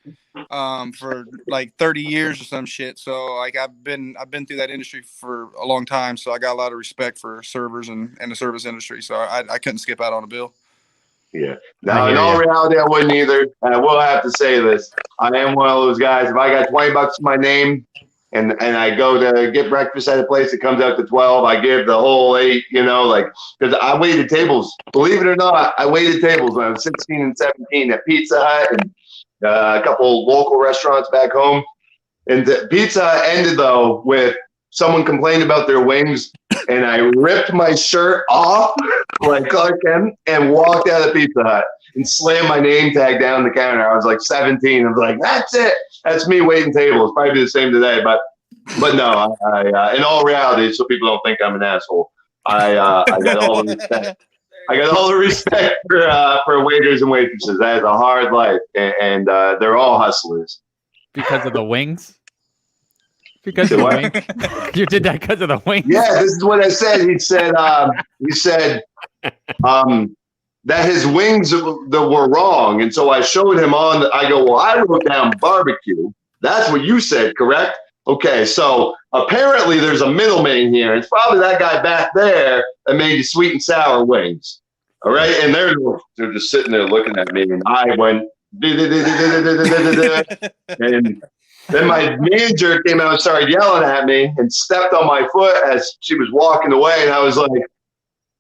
for like 30 years or some shit. So like I've been through that industry for a long time. So I got a lot of respect for servers and the service industry. So I couldn't skip out on a bill. Yeah. Now, in all reality, I wouldn't either. And I will have to say this: I am one of those guys. If I got $20 to my name, and I go to get breakfast at a place that comes out to 12, I give the whole 8, because I waited tables. Believe it or not, I waited tables when I was 16 and 17 at Pizza Hut and a couple local restaurants back home. And the Pizza Hut ended, though, with someone complained about their wings, and I ripped my shirt off like Clark Kent and walked out of Pizza Hut and slammed my name tag down the counter. I was like 17. I was like, that's it. That's me waiting tables. Probably the same today, but no. I in all reality, so people don't think I'm an asshole. I got all the respect. I got all the respect for waiters and waitresses. That is a hard life, and they're all hustlers. Because of the wings? Because of the wings? You did that because of the wings? Yeah, this is what I said. He said that his wings were wrong, and so I showed him on. I go, well, I wrote down barbecue. That's what you said, correct? Okay, so apparently there's a middleman here. It's probably that guy back there that made you sweet and sour wings. All right, and they're just sitting there looking at me, and I went, and then my manager came out and started yelling at me and stepped on my foot as she was walking away, and I was like,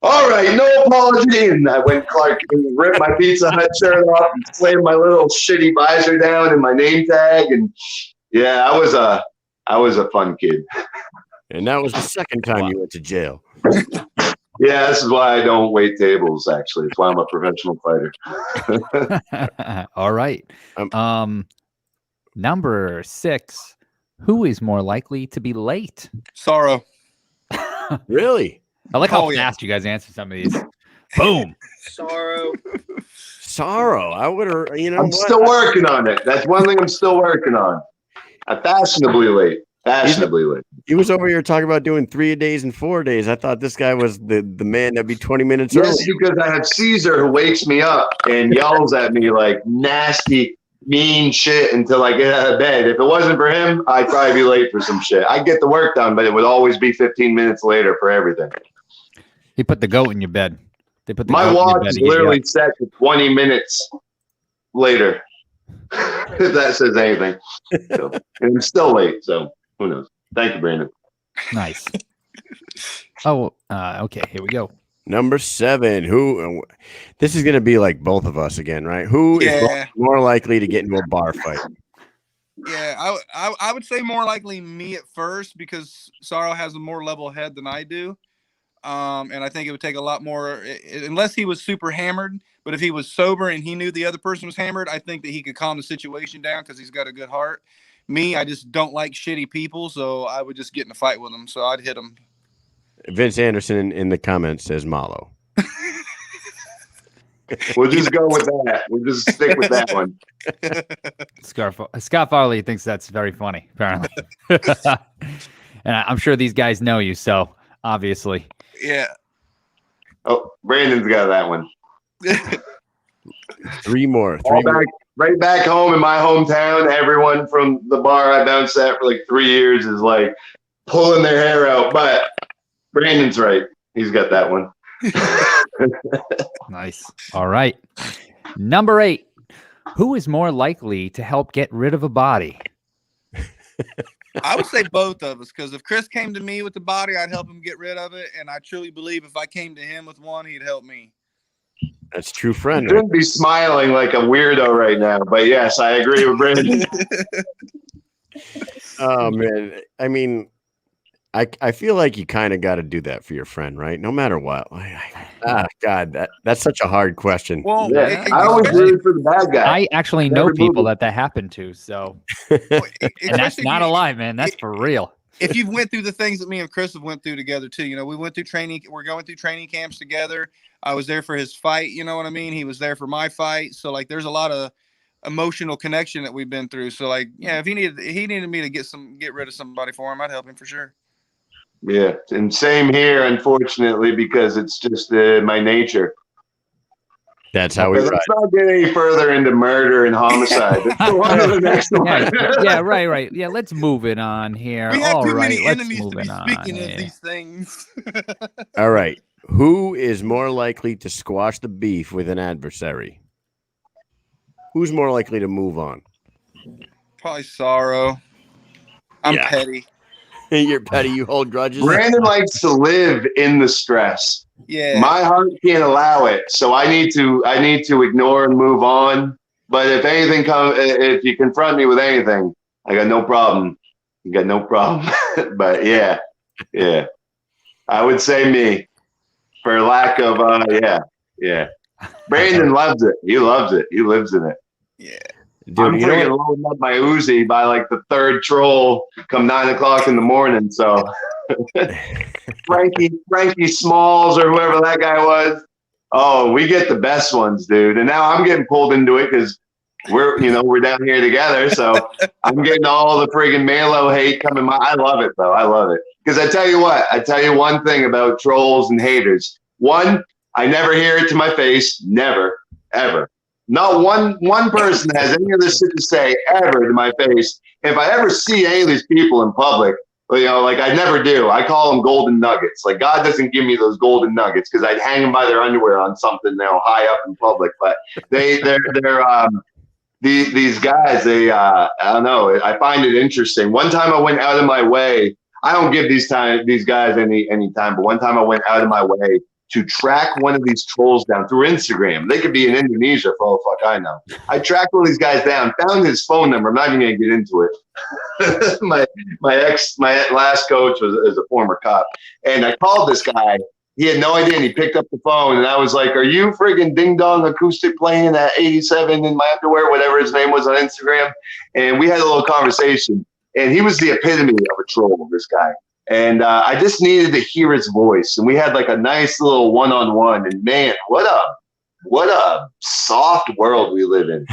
all right, no apology. And I went Clark and ripped my Pizza Hut shirt off and slammed my little shitty visor down and my name tag, and yeah, I was a fun kid. And that was the second time you went to jail. Yeah, this is why I don't wait tables, actually. It's why I'm a professional fighter. All right. Number 6. Who is more likely to be late? Sarro. Really? I like how fast you guys answer some of these. Boom. Sorrow. I would have, I'm still working on it. That's one thing I'm still working on. I'm fashionably late. He was over here talking about doing 3 days and 4 days. I thought this guy was the man that'd be 20 minutes early. Yes, because I have Caesar who wakes me up and yells at me like nasty, mean shit until I get out of bed. If it wasn't for him, I'd probably be late for some shit. I'd get the work done, but it would always be 15 minutes later for everything. He put the goat in your bed. They put my watch is literally set to 20 minutes later. If that says anything. So, and I'm still late, so who knows? Thank you, Brandon. Nice. Okay, here we go. Number 7. Who? This is going to be like both of us again, right? Who is more likely to get into a bar fight? Yeah, I would say more likely me at first because Sarro has a more level head than I do. And I think it would take a lot more, unless he was super hammered. But if he was sober and he knew the other person was hammered, I think that he could calm the situation down because he's got a good heart. Me, I just don't like shitty people, so I would just get in a fight with him. So I'd hit him. Vince Anderson in the comments says Malo. We'll just go with that. We'll just stick with that one. Scott Farley thinks that's very funny, apparently. And I'm sure these guys know you, so obviously. Yeah. Oh, Brandon's got that one. 3 more. Right back home in my hometown, everyone from the bar I bounced at for like 3 years is like pulling their hair out. But Brandon's right. He's got that one. Nice. All right. Number 8. Who is more likely to help get rid of a body? I would say both of us, because if Chris came to me with the body, I'd help him get rid of it. And I truly believe if I came to him with one, he'd help me. That's true friend. You shouldn't be smiling like a weirdo right now, but yes, I agree with Brandon. Oh man, I mean, I feel like you kind of got to do that for your friend, right? No matter what. God, that's such a hard question. Well, yeah, I always root for the bad guy. I actually know people that happened to, so and that's not a lie, man. That's for real. If you've went through the things that me and Chris have went through together too, we went through training. We're going through training camps together. I was there for his fight. You know what I mean? He was there for my fight. So like, there's a lot of emotional connection that we've been through. So like, yeah, if he needed me to get rid of somebody for him, I'd help him for sure. Yeah, and same here, unfortunately, because it's just my nature. That's how we ride. Let's not get any further into murder and homicide. Let's go on to the next one. Yeah, right. Yeah, let's move it on here. We have All too right, many let's enemies move to be it on. speaking of these things. All right. Who is more likely to squash the beef with an adversary? Who's more likely to move on? Probably Sarro. I'm petty. You're petty. You hold grudges. Brandon likes to live in the stress. Yeah. My heart can't allow it, so I need to ignore and move on. But if anything if you confront me with anything, I got no problem. You got no problem. But yeah. I would say me, for lack of yeah. Brandon loves it. He loves it. He lives in it. Yeah. Dude, I'm you know freaking what? loading up my Uzi by like the third troll come 9 o'clock in the morning. So Frankie Smalls or whoever that guy was. Oh, we get the best ones, dude. And now I'm getting pulled into it because we're down here together. So I'm getting all the friggin' Malo hate coming. I love it though. I love it because I tell you one thing about trolls and haters. One, I never hear it to my face. Never, ever. Not one person has any of this shit to say ever to my face. If I ever see any of these people in public, like I never do. I call them golden nuggets. Like God doesn't give me those golden nuggets because I'd hang them by their underwear on something high up in public. But they're these guys. I don't know. I find it interesting. One time I went out of my way. I don't give these guys any time. But one time I went out of my way to track one of these trolls down through Instagram. They could be in Indonesia for all the fuck I know. I tracked one of these guys down, found his phone number. I'm not even gonna get into it. my last coach is a former cop, and I called this guy. He had no idea, and he picked up the phone, and I was like, "Are you friggin' Ding Dong Acoustic playing at 87 in my underwear, whatever his name was on Instagram?" And we had a little conversation, and he was the epitome of a troll. This guy. And I just needed to hear his voice. And we had like a nice little one-on-one. And man, what a soft world we live in.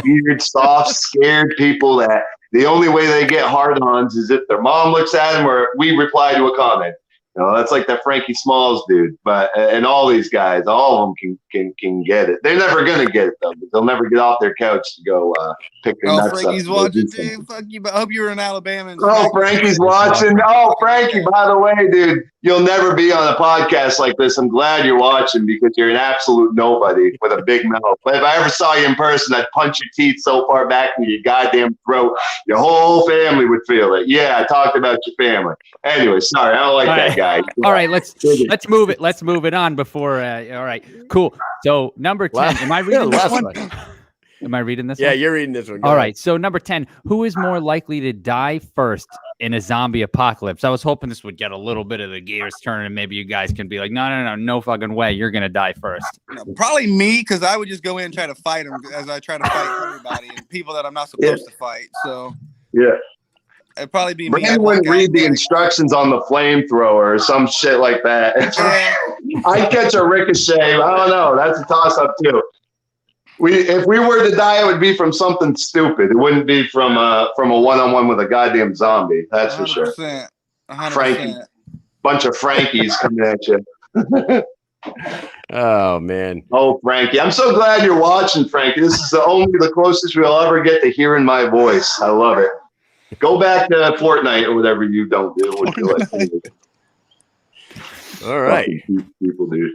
Weird, soft, scared people that the only way they get hard-ons is if their mom looks at them or we reply to a comment. That's like that Frankie Smalls dude. But and all these guys, all of them can get it. They're never gonna get it though. They'll never get off their couch to go pick their nuts up. Frankie's watching too. Fuck you! But I hope you were in Alabama. Frankie's watching. Oh, Frankie! By the way, dude, you'll never be on a podcast like this. I'm glad you're watching because you're an absolute nobody with a big mouth. But if I ever saw you in person, I'd punch your teeth so far back in your goddamn throat, your whole family would feel it. Yeah, I talked about your family. Anyway, sorry, I don't like that guy. All right, let's move it. Let's move it on before. All right, cool. So number 10. Am I reading this one? Am I reading this one? Yeah, you're reading this one. All right. So number 10. Who is more likely to die first in a zombie apocalypse? I was hoping this would get a little bit of the gears turning, and maybe you guys can be like, no fucking way, you're gonna die first. Probably me, because I would just go in and try to fight them as I try to fight everybody and people that I'm not supposed to fight. So yeah. It'd probably be me. Brandon wouldn't read the instructions on the flamethrower or some shit like that. I'd catch a ricochet. I don't know. That's a toss-up too. If we were to die, it would be from something stupid. It wouldn't be from a one-on-one with a goddamn zombie. That's 100%. For sure. 100%. Frankie, bunch of Frankies coming at you. Oh man. Oh, Frankie, I'm so glad you're watching, Frankie. This is the closest we'll ever get to hearing my voice. I love it. Go back to Fortnite or whatever you don't do. What you like to do. All right. People, dude.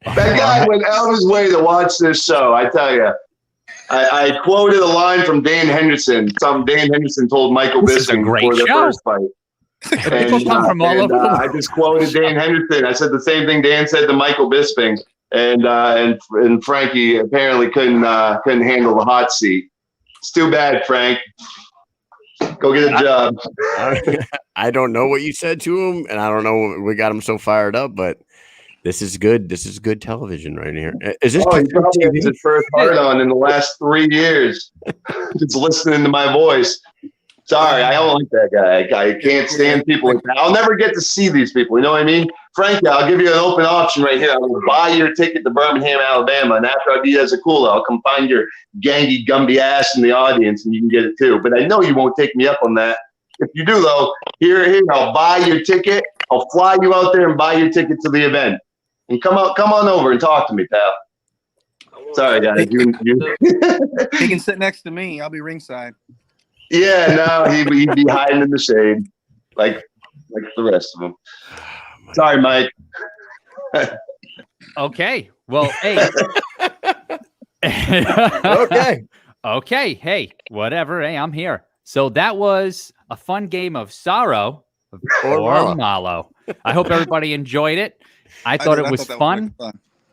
That guy went out of his way to watch this show. I tell you, I quoted a line from Dan Henderson. Dan Henderson told Michael Bisping before their first fight. And I just quoted Dan Henderson. I said the same thing Dan said to Michael Bisping, and Frankie apparently couldn't handle the hot seat. It's too bad, Frank. Go get a job. I don't know what you said to him, and I don't know what got him so fired up, but this is good. This is good television right here. Is this he probably had his first hard on in the last 3 years. Just listening to my voice. Sorry, I don't like that guy. I can't stand people like that. I'll never get to see these people. You know what I mean? Frankie, I'll give you an open option right here. I will buy your ticket to Birmingham, Alabama, and after I beat Ezatullah, I'll come find your gangy, Gumby ass in the audience, and you can get it too. But I know you won't take me up on that. If you do, though, here, I'll buy your ticket. I'll fly you out there and buy your ticket to the event. And come on over and talk to me, pal. Sorry, guys. He can sit next to me. I'll be ringside. Yeah, no, he'd be hiding in the shade, like the rest of them. Sorry, Mike. Okay. Well, hey. Okay. Hey, whatever. Hey, I'm here. So that was a fun game of Sarro or Malo. I hope everybody enjoyed it. I thought it was fun.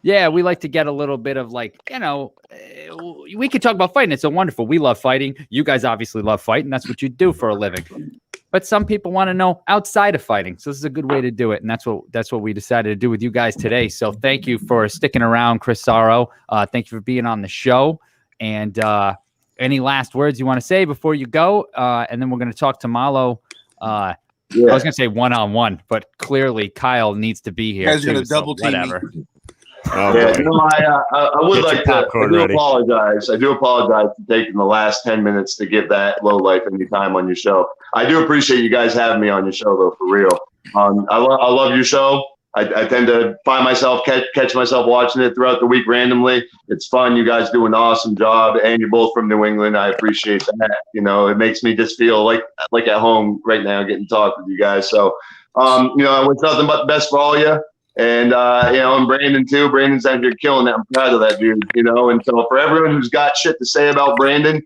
Yeah, we like to get a little bit of we could talk about fighting. It's so wonderful. We love fighting. You guys obviously love fighting. That's what you do for a living. but some people want to know outside of fighting. So this is a good way to do it, and that's what we decided to do with you guys today. So thank you for sticking around, Chris Sarro. Thank you for being on the show. And any last words you want to say before you go? And then we're going to talk to Malo. I was going to say one-on-one, but clearly Kyle needs to be here. You guys are going to double team whatever. me. Oh, yeah, boy. no, I would Get your like to. popcorn I do ready. apologize. I do apologize for taking the last 10 minutes to give that low life any time on your show. I do appreciate you guys having me on your show, though, for real. I love your show. I tend to find myself catch myself watching it throughout the week randomly. It's fun. You guys do an awesome job, and you're both from New England. I appreciate that. You know, it makes me just feel like at home right now, getting to talk with you guys. So, you know, I wish nothing but the best for all of you. And, you know, and Brandon too. Brandon's out here killing it. I'm proud of that dude, you know. And so for everyone who's got shit to say about Brandon,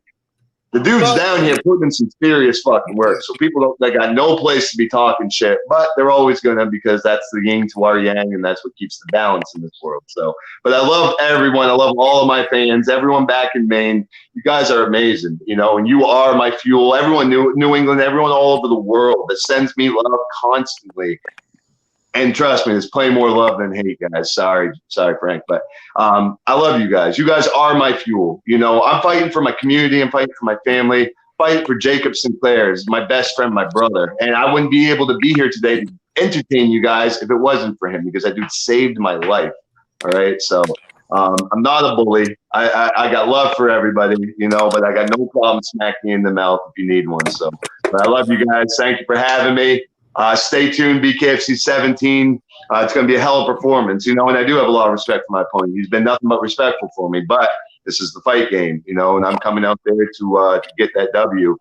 the dude's down here putting in some serious fucking work. So people they got no place to be talking shit, but they're always going to, because that's the yin to our yang, and that's what keeps the balance in this world. So, but I love everyone. I love all of my fans, everyone back in Maine. You guys are amazing, you know, and you are my fuel. Everyone New England, everyone all over the world that sends me love constantly. And trust me, there's plenty more love than hate, guys. Sorry, Frank, but I love you guys. You guys are my fuel. You know, I'm fighting for my community. I'm fighting for my family. Fighting for Jacob Sinclair, is my best friend, my brother, and I wouldn't be able to be here today to entertain you guys if it wasn't for him, because that dude saved my life. All right, so I'm not a bully. I got love for everybody, you know, but I got no problem smacking you in the mouth if you need one. So, but I love you guys. Thank you for having me. Stay tuned, BKFC 17. It's going to be a hell of a performance, you know, and I do have a lot of respect for my opponent. He's been nothing but respectful for me, but this is the fight game, you know, and I'm coming out there to get that W,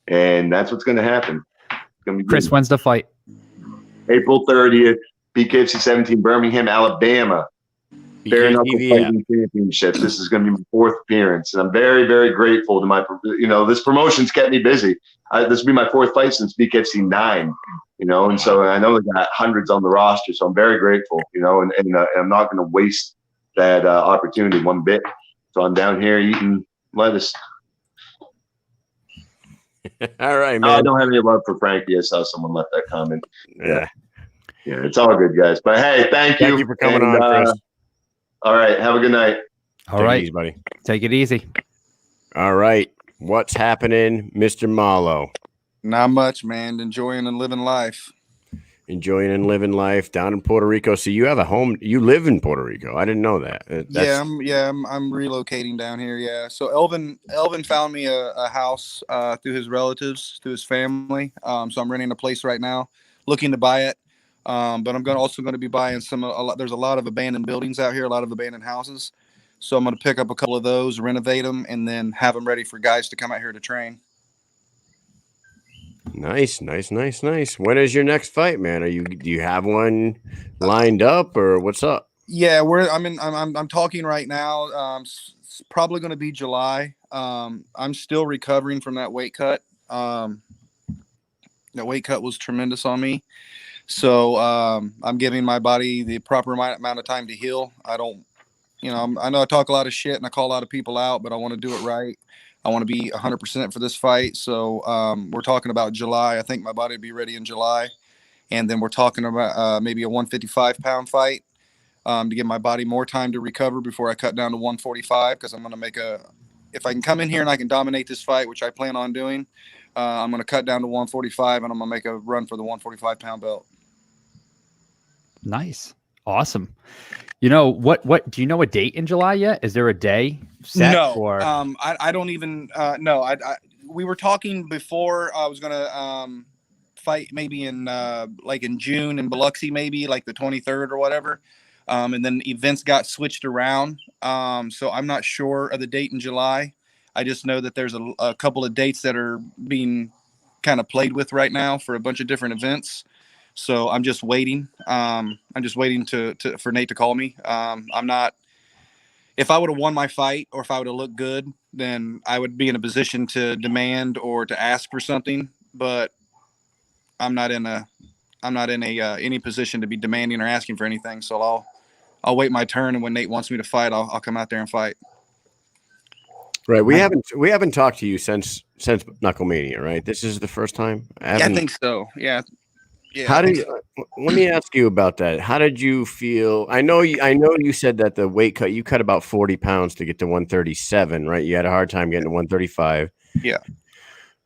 and that's what's going to happen. It's gonna be Chris, good. when's the fight? April 30th, BKFC 17, Birmingham, Alabama. Bare knuckle fighting championships. This is going to be my 4th appearance, and I'm very, very grateful to my. You know, this promotion's kept me busy. This will be my 4th fight since BKFC 9. You know, and so I know they got hundreds on the roster, so I'm very grateful. You know, and I'm not going to waste that opportunity one bit. So I'm down here eating lettuce. All right, No, I man. don't have any love for Frankie. I saw someone left that comment. Yeah. Yeah, it's all good, guys. But hey, thank you. Thank you for coming And, on, Chris. All right, have a good night. All Take it right, easy, buddy. take it easy. All right. What's happening, Mr. Malo? Not much, man. Enjoying and living life. Enjoying and living life down in Puerto Rico. So you have a home. You live in Puerto Rico. I didn't know that. I'm relocating down here. Yeah. So Elvin found me a house through his relatives, through his family. So I'm renting a place right now, looking to buy it. But I'm also going to be buying there's a lot of abandoned buildings out here, a lot of abandoned houses. So I'm going to pick up a couple of those, renovate them, and then have them ready for guys to come out here to train. Nice. When is your next fight, man? Do you have one lined up, or what's up? Yeah, I'm talking right now. It's probably going to be July. I'm still recovering from that weight cut. That weight cut was tremendous on me. So I'm giving my body the proper amount of time to heal. I know I talk a lot of shit and I call a lot of people out, but I want to do it right. I want to be 100% for this fight. So we're talking about July. I think my body will be ready in July. And then we're talking about maybe a 155-pound fight to give my body more time to recover before I cut down to 145, because I'm going to if I can come in here and I can dominate this fight, which I plan on doing, I'm going to cut down to 145, and I'm going to make a run for the 145-pound belt. Nice. Awesome. You know, what do you know a date in July yet? Is there a day set? No, or I don't even no. We were talking before. I was gonna fight maybe in like in June in Biloxi, maybe like the 23rd or whatever. And then events got switched around. So I'm not sure of the date in July. I just know that there's a couple of dates that are being kind of played with right now for a bunch of different events. So I'm just waiting. I'm just waiting for Nate to call me. If I would have won my fight, or if I would have looked good, then I would be in a position to demand or to ask for something. But I'm not in any position to be demanding or asking for anything. So I'll wait my turn, and when Nate wants me to fight, I'll come out there and fight. Right. We haven't talked to you since since Knucklemania, right? This is the first time. I think so. Yeah. Yeah. How did let me ask you about that? How did you feel? I know you said that the weight cut, you cut about 40 pounds to get to 137, right? You had a hard time getting to 135. Yeah.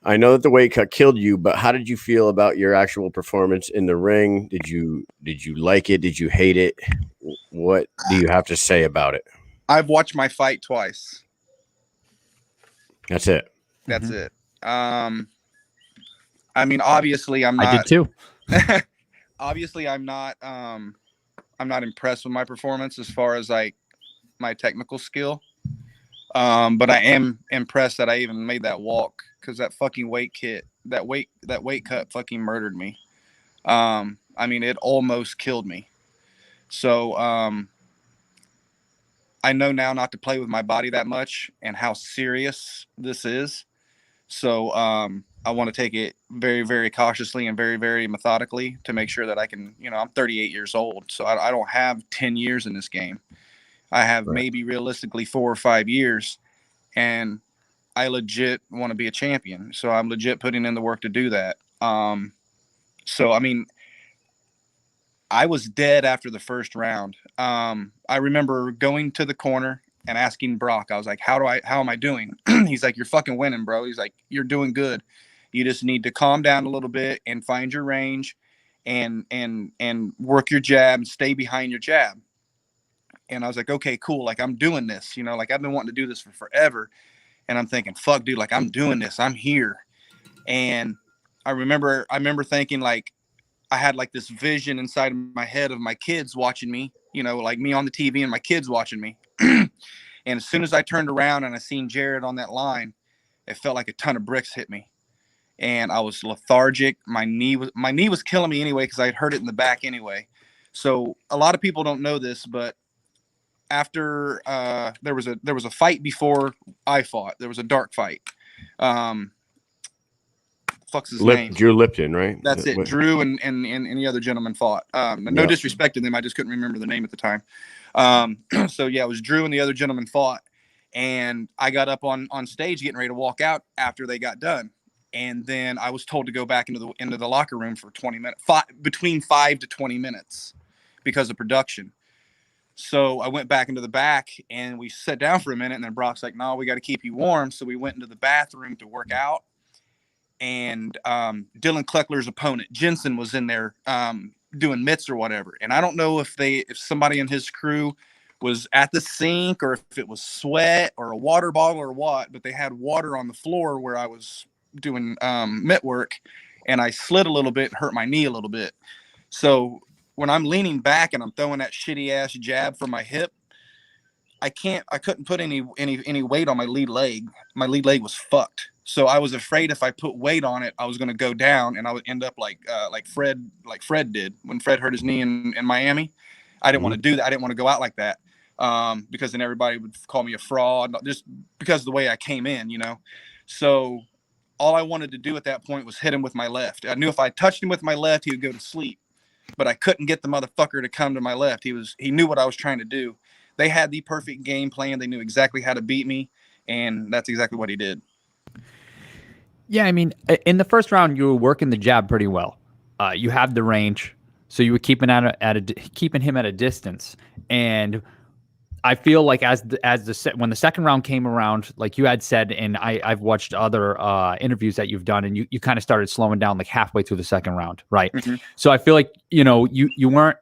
I know that the weight cut killed you, but how did you feel about your actual performance in the ring? Did you like it? Did you hate it? What do you have to say about it? I've watched my fight twice. That's it. That's it. I mean, obviously I'm not. I did too. Obviously I'm not impressed with my performance as far as like my technical skill. But I am impressed that I even made that walk, because that fucking weight cut fucking murdered me. I mean, it almost killed me. So I know now not to play with my body that much and how serious this is. So I want to take it very, very cautiously and very, very methodically to make sure that I can, I'm 38 years old. So I don't have 10 years in this game. I have maybe realistically 4 or 5 years, and I legit want to be a champion. So I'm legit putting in the work to do that. So, I mean, I was dead after the first round. I remember going to the corner and asking Brock, I was like, how am I doing? He's like, you're fucking winning, bro. He's like, you're doing good. You just need to calm down a little bit and find your range and work your jab and stay behind your jab. And I was like, okay, cool. Like, I'm doing this, like I've been wanting to do this for forever. And I'm thinking, fuck, dude, like I'm doing this. I'm here. And I remember thinking, like, I had like this vision inside of my head of my kids watching me, like me on the TV and my kids watching me. And as soon as I turned around and I seen Jared on that line, it felt like a ton of bricks hit me. And I was lethargic. My knee was killing me anyway, because I had hurt it in the back anyway. So a lot of people don't know this, but after there was a fight before I fought. There was a dark fight. Fuck's his name? Drew Lipton, right? That's it. Drew and the other gentleman fought. No disrespect to them. I just couldn't remember the name at the time. So yeah, it was Drew and the other gentleman fought. And I got up on stage getting ready to walk out after they got done. And then I was told to go back into the locker room for 20 minutes, between 5 to 20 minutes because of production. So I went back into the back and we sat down for a minute, and then Brock's like, no, we got to keep you warm. So we went into the bathroom to work out. And Dylan Kleckler's opponent, Jensen, was in there doing mitts or whatever. And I don't know if somebody in his crew was at the sink or if it was sweat or a water bottle or what, but they had water on the floor where I was doing mitt work, and I slid a little bit and hurt my knee a little bit. So when I'm leaning back and I'm throwing that shitty ass jab from my hip, I couldn't put any weight on my lead leg. My lead leg was fucked. So I was afraid if I put weight on it, I was going to go down and I would end up like Fred did when Fred hurt his knee in Miami. I didn't want to do that. I didn't want to go out like that because then everybody would call me a fraud just because of the way I came in, So all I wanted to do at that point was hit him with my left. I knew if I touched him with my left, he would go to sleep, but I couldn't get the motherfucker to come to my left. He knew what I was trying to do. They had the perfect game plan. They knew exactly how to beat me, and that's exactly what he did. Yeah, I mean, in the first round, you were working the jab pretty well. You had the range, so you were keeping him at a distance. And I feel like when the second round came around, like you had said, and I've watched other interviews that you've done, and you kind of started slowing down like halfway through the second round, right? Mm-hmm. So I feel like you weren't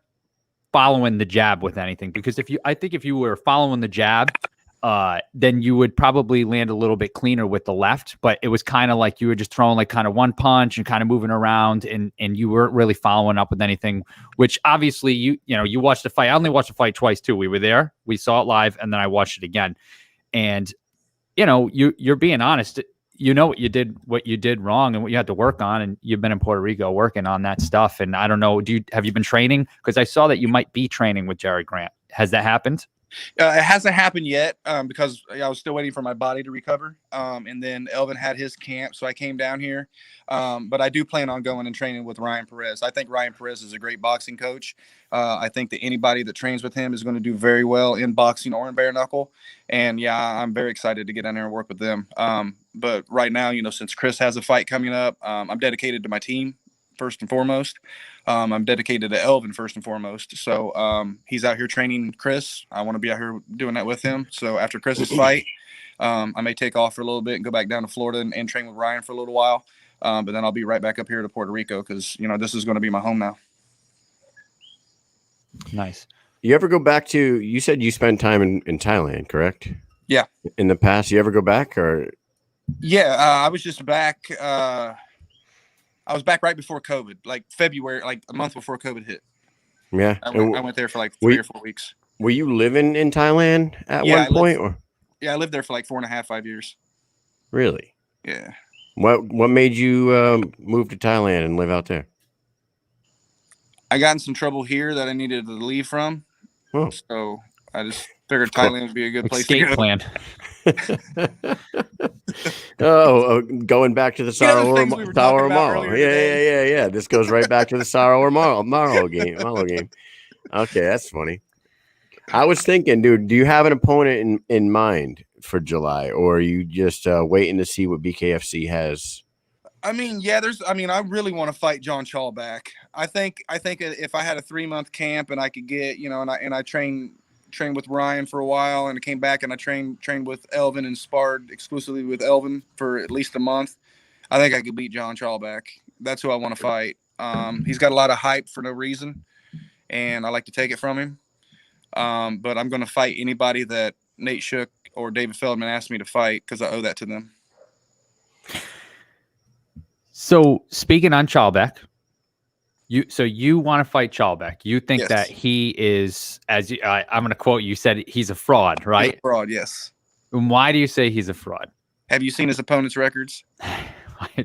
following the jab with anything, because I think if you were following the jab, then you would probably land a little bit cleaner with the left, but it was kind of like you were just throwing like kind of one punch and kind of moving around, and you weren't really following up with anything, which obviously you watched the fight. I only watched the fight twice too. We were there, we saw it live, and then I watched it again. And you're being honest. What you did wrong and what you had to work on, and you've been in Puerto Rico working on that stuff. And I don't know, have you been training? Because I saw that you might be training with Jerry Grant. Has that happened? It hasn't happened yet because I was still waiting for my body to recover. And then Elvin had his camp, so I came down here. But I do plan on going and training with Ryan Perez. I think Ryan Perez is a great boxing coach. I think that anybody that trains with him is going to do very well in boxing or in bare knuckle. And yeah, I'm very excited to get down there and work with them. But right now, since Chris has a fight coming up, I'm dedicated to my team first and foremost. I'm dedicated to Elvin first and foremost. So he's out here training Chris. I want to be out here doing that with him. So after Chris's fight, I may take off for a little bit and go back down to Florida and train with Ryan for a little while. But then I'll be right back up here to Puerto Rico because, this is going to be my home now. Nice. You ever go back to, you said you spent time in Thailand, correct? Yeah. In the past, you ever go back or? Yeah, I was just back. I was back right before COVID, like February, like a month before COVID hit. Yeah. I went there for like 3 or 4 weeks. Were you living in Thailand at one point? Yeah, I lived there for like 4.5, 5 years. Really? Yeah. What made you move to Thailand and live out there? I got in some trouble here that I needed to leave from. Oh. So I just figured Thailand would be a good place to Escape go. plan. Going back to the Sarro or Malo. Yeah. This goes right back to the Sarro or Malo game. Okay, that's funny. I was thinking, dude, do you have an opponent in mind for July, or are you just waiting to see what BKFC has? I really want to fight John Chall back. I think if I had a 3-month camp and I could get, and I trained with Ryan for a while and I came back and I trained with Elvin and sparred exclusively with Elvin for at least a month, I think I could beat John Chall back. That's who I want to fight. He's got a lot of hype for no reason, and I like to take it from him. But I'm going to fight anybody that Nate Shook or David Feldman asked me to fight because I owe that to them. So speaking on Chalbeck, you want to fight Chalbeck. You think Yes. that he is, I'm going to quote, you said he's a fraud, right? He's a fraud, yes. And why do you say he's a fraud? Have you seen his opponent's records?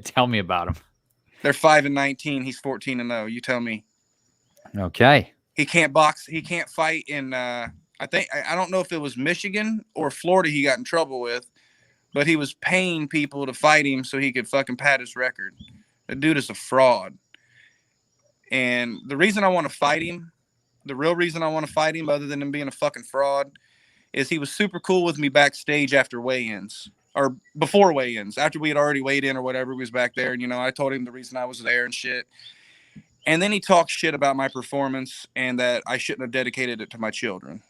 Tell me about him. They're 5-19. He's 14-0. You tell me. Okay. He can't box. He can't fight in, I don't know if it was Michigan or Florida he got in trouble with, but he was paying people to fight him so he could fucking pad his record. The dude is a fraud. And the reason I want to fight him, the real reason I want to fight him, other than him being a fucking fraud, is he was super cool with me backstage after weigh-ins, or before weigh-ins, after we had already weighed in or whatever. He was back there, and, I told him the reason I was there and shit. And then he talked shit about my performance and that I shouldn't have dedicated it to my children.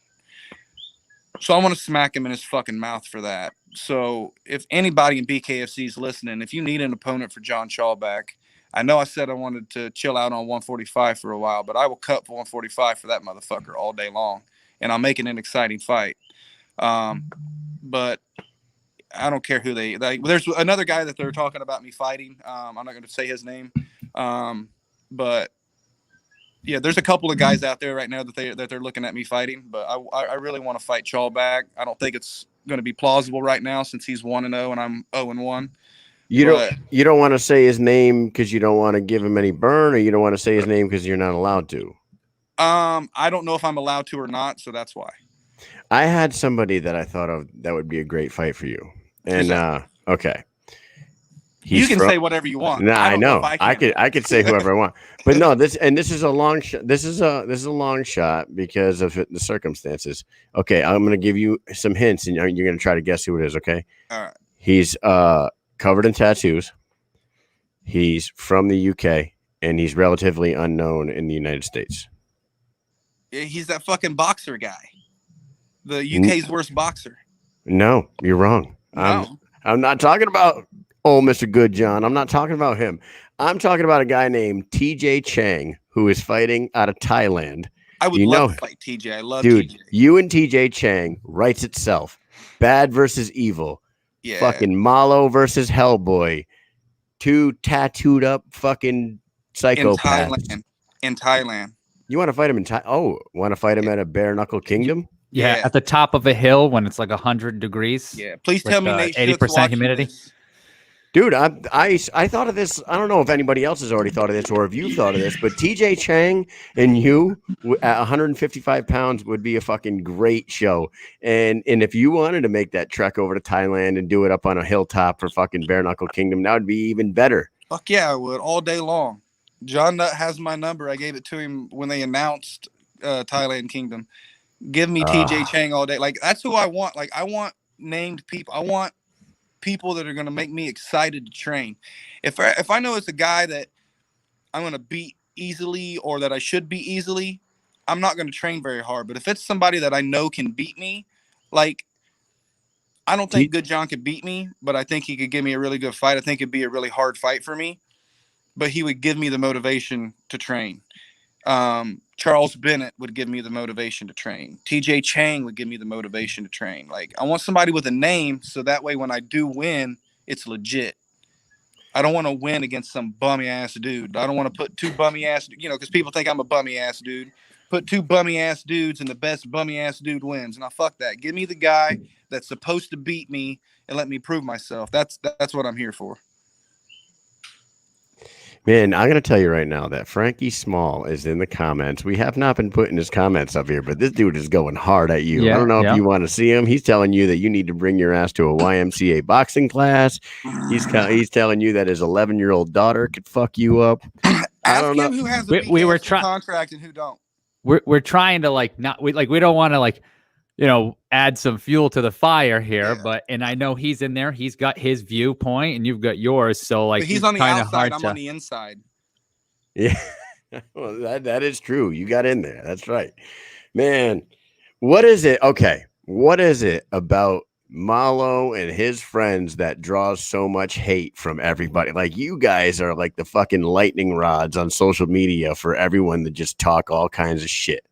So I want to smack him in his fucking mouth for that. So if anybody in BKFC is listening, if you need an opponent for John Chalbeck, I know I said I wanted to chill out on 145 for a while, but I will cut for 145 for that motherfucker all day long, and I'll make it an exciting fight. But I don't care who they there's another guy that they're talking about me fighting. I'm not going to say his name. But yeah, there's a couple of guys out there right now that they're looking at me fighting, but I really want to fight Chalbeck. I don't think it's going to be plausible right now since he's 1-0 and I'm 0-1. You don't want to say his name because you don't want to give him any burn, or you don't want to say his name because you're not allowed to? I don't know if I'm allowed to or not, so that's why. I had somebody that I thought of that would be a great fight for you. And okay. You can say whatever you want. Nah, I know. I could say whoever I want. But no, this is a long shot. This is a long shot because of the circumstances. Okay, I'm gonna give you some hints, and you're gonna try to guess who it is. Okay. All right. He's covered in tattoos. He's from the UK, and he's relatively unknown in the United States. He's that fucking boxer guy, the UK's worst boxer. No, you're wrong. No. I'm not talking about Mr. Good John. I'm not talking about him. I'm talking about a guy named TJ Chang who is fighting out of Thailand. I would love to fight TJ. I love dude, TJ. You and TJ Chang writes itself. Bad versus evil. Yeah. Fucking Malo versus Hellboy. Two tattooed up fucking psychopaths. In Thailand. You want to fight him in Thailand? Oh, want to fight him at a bare knuckle kingdom? Yeah, at the top of a hill when it's like 100 degrees. Yeah, please tell me Nate 80% humidity. This. Dude, I thought of this. I don't know if anybody else has already thought of this or if you've thought of this, but TJ Chang and you at 155 pounds would be a fucking great show. And if you wanted to make that trek over to Thailand and do it up on a hilltop for fucking Bare Knuckle Kingdom, that would be even better. Fuck yeah, I would, all day long. John Nutt has my number. I gave it to him when they announced Thailand Kingdom. Give me TJ Chang all day. Like, that's who I want. Like, I want named people. I want people that are going to make me excited to train. If I know it's a guy that I'm going to beat easily or that I should beat easily, I'm not going to train very hard. But if it's somebody that I know can beat me, like, I don't think Good John could beat me, but I think he could give me a really good fight. I think it'd be a really hard fight for me, but he would give me the motivation to train. Charles Bennett would give me the motivation to train. TJ Chang would give me the motivation to train. Like, I want somebody with a name so that way when I do win, it's legit. I don't want to win against some bummy ass dude. I don't want to put two bummy ass, because people think I'm a bummy ass dude. Put two bummy ass dudes and the best bummy ass dude wins. And fuck that. Give me the guy that's supposed to beat me and let me prove myself. That's what I'm here for. Man, I'm going to tell you right now that Frankie Small is in the comments. We have not been putting his comments up here, but this dude is going hard at you. I don't know if you want to see him. He's telling you that you need to bring your ass to a YMCA boxing class. He's telling you that his 11-year-old daughter could fuck you up. I don't know who has a we were contract and who don't. We're trying to we don't want to add some fuel to the fire here, and I know he's in there. He's got his viewpoint and you've got yours. So but he's on the outside. I'm on the inside. Yeah, well, that is true. You got in there. That's right, man. What is it? Okay. What is it about Malo and his friends that draws so much hate from everybody? Like, you guys are like the fucking lightning rods on social media for everyone to just talk all kinds of shit.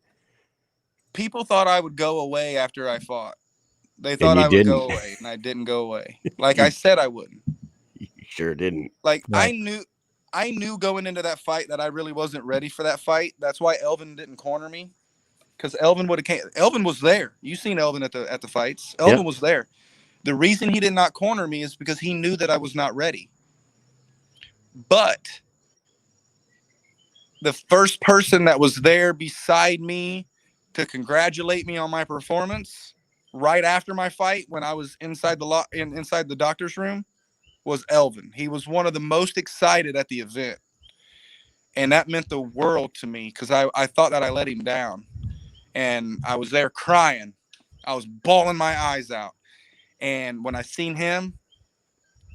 People thought I would go away after I fought. They thought I would go away, and I didn't go away. Like I said I wouldn't. You sure didn't. Like, right. I knew going into that fight that I really wasn't ready for that fight. That's why Elvin didn't corner me. Because Elvin would have came. Elvin was there. You seen Elvin at the fights. Elvin was there. The reason he did not corner me is because he knew that I was not ready. But the first person that was there beside me to congratulate me on my performance right after my fight, when I was inside the doctor's room, was Elvin. He was one of the most excited at the event, and that meant the world to me because I thought that I let him down, and I was there crying. I was bawling my eyes out, and when I seen him,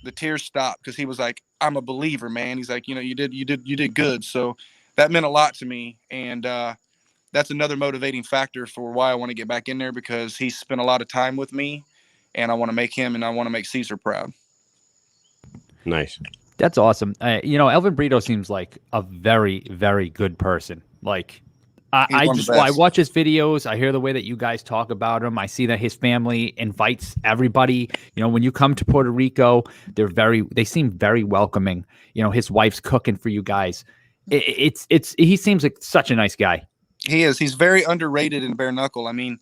the tears stopped because he was like, "I'm a believer, man." He's like, you did good. So that meant a lot to me, and that's another motivating factor for why I want to get back in there, because he spent a lot of time with me, and I want to make him and I want to make Caesar proud. Nice. That's awesome. Elvin Brito seems like a very, very good person. Like, I watch his videos. I hear the way that you guys talk about him. I see that his family invites everybody. When you come to Puerto Rico, they seem very welcoming. His wife's cooking for you guys. He seems like such a nice guy. He is. He's very underrated in bare knuckle. I mean,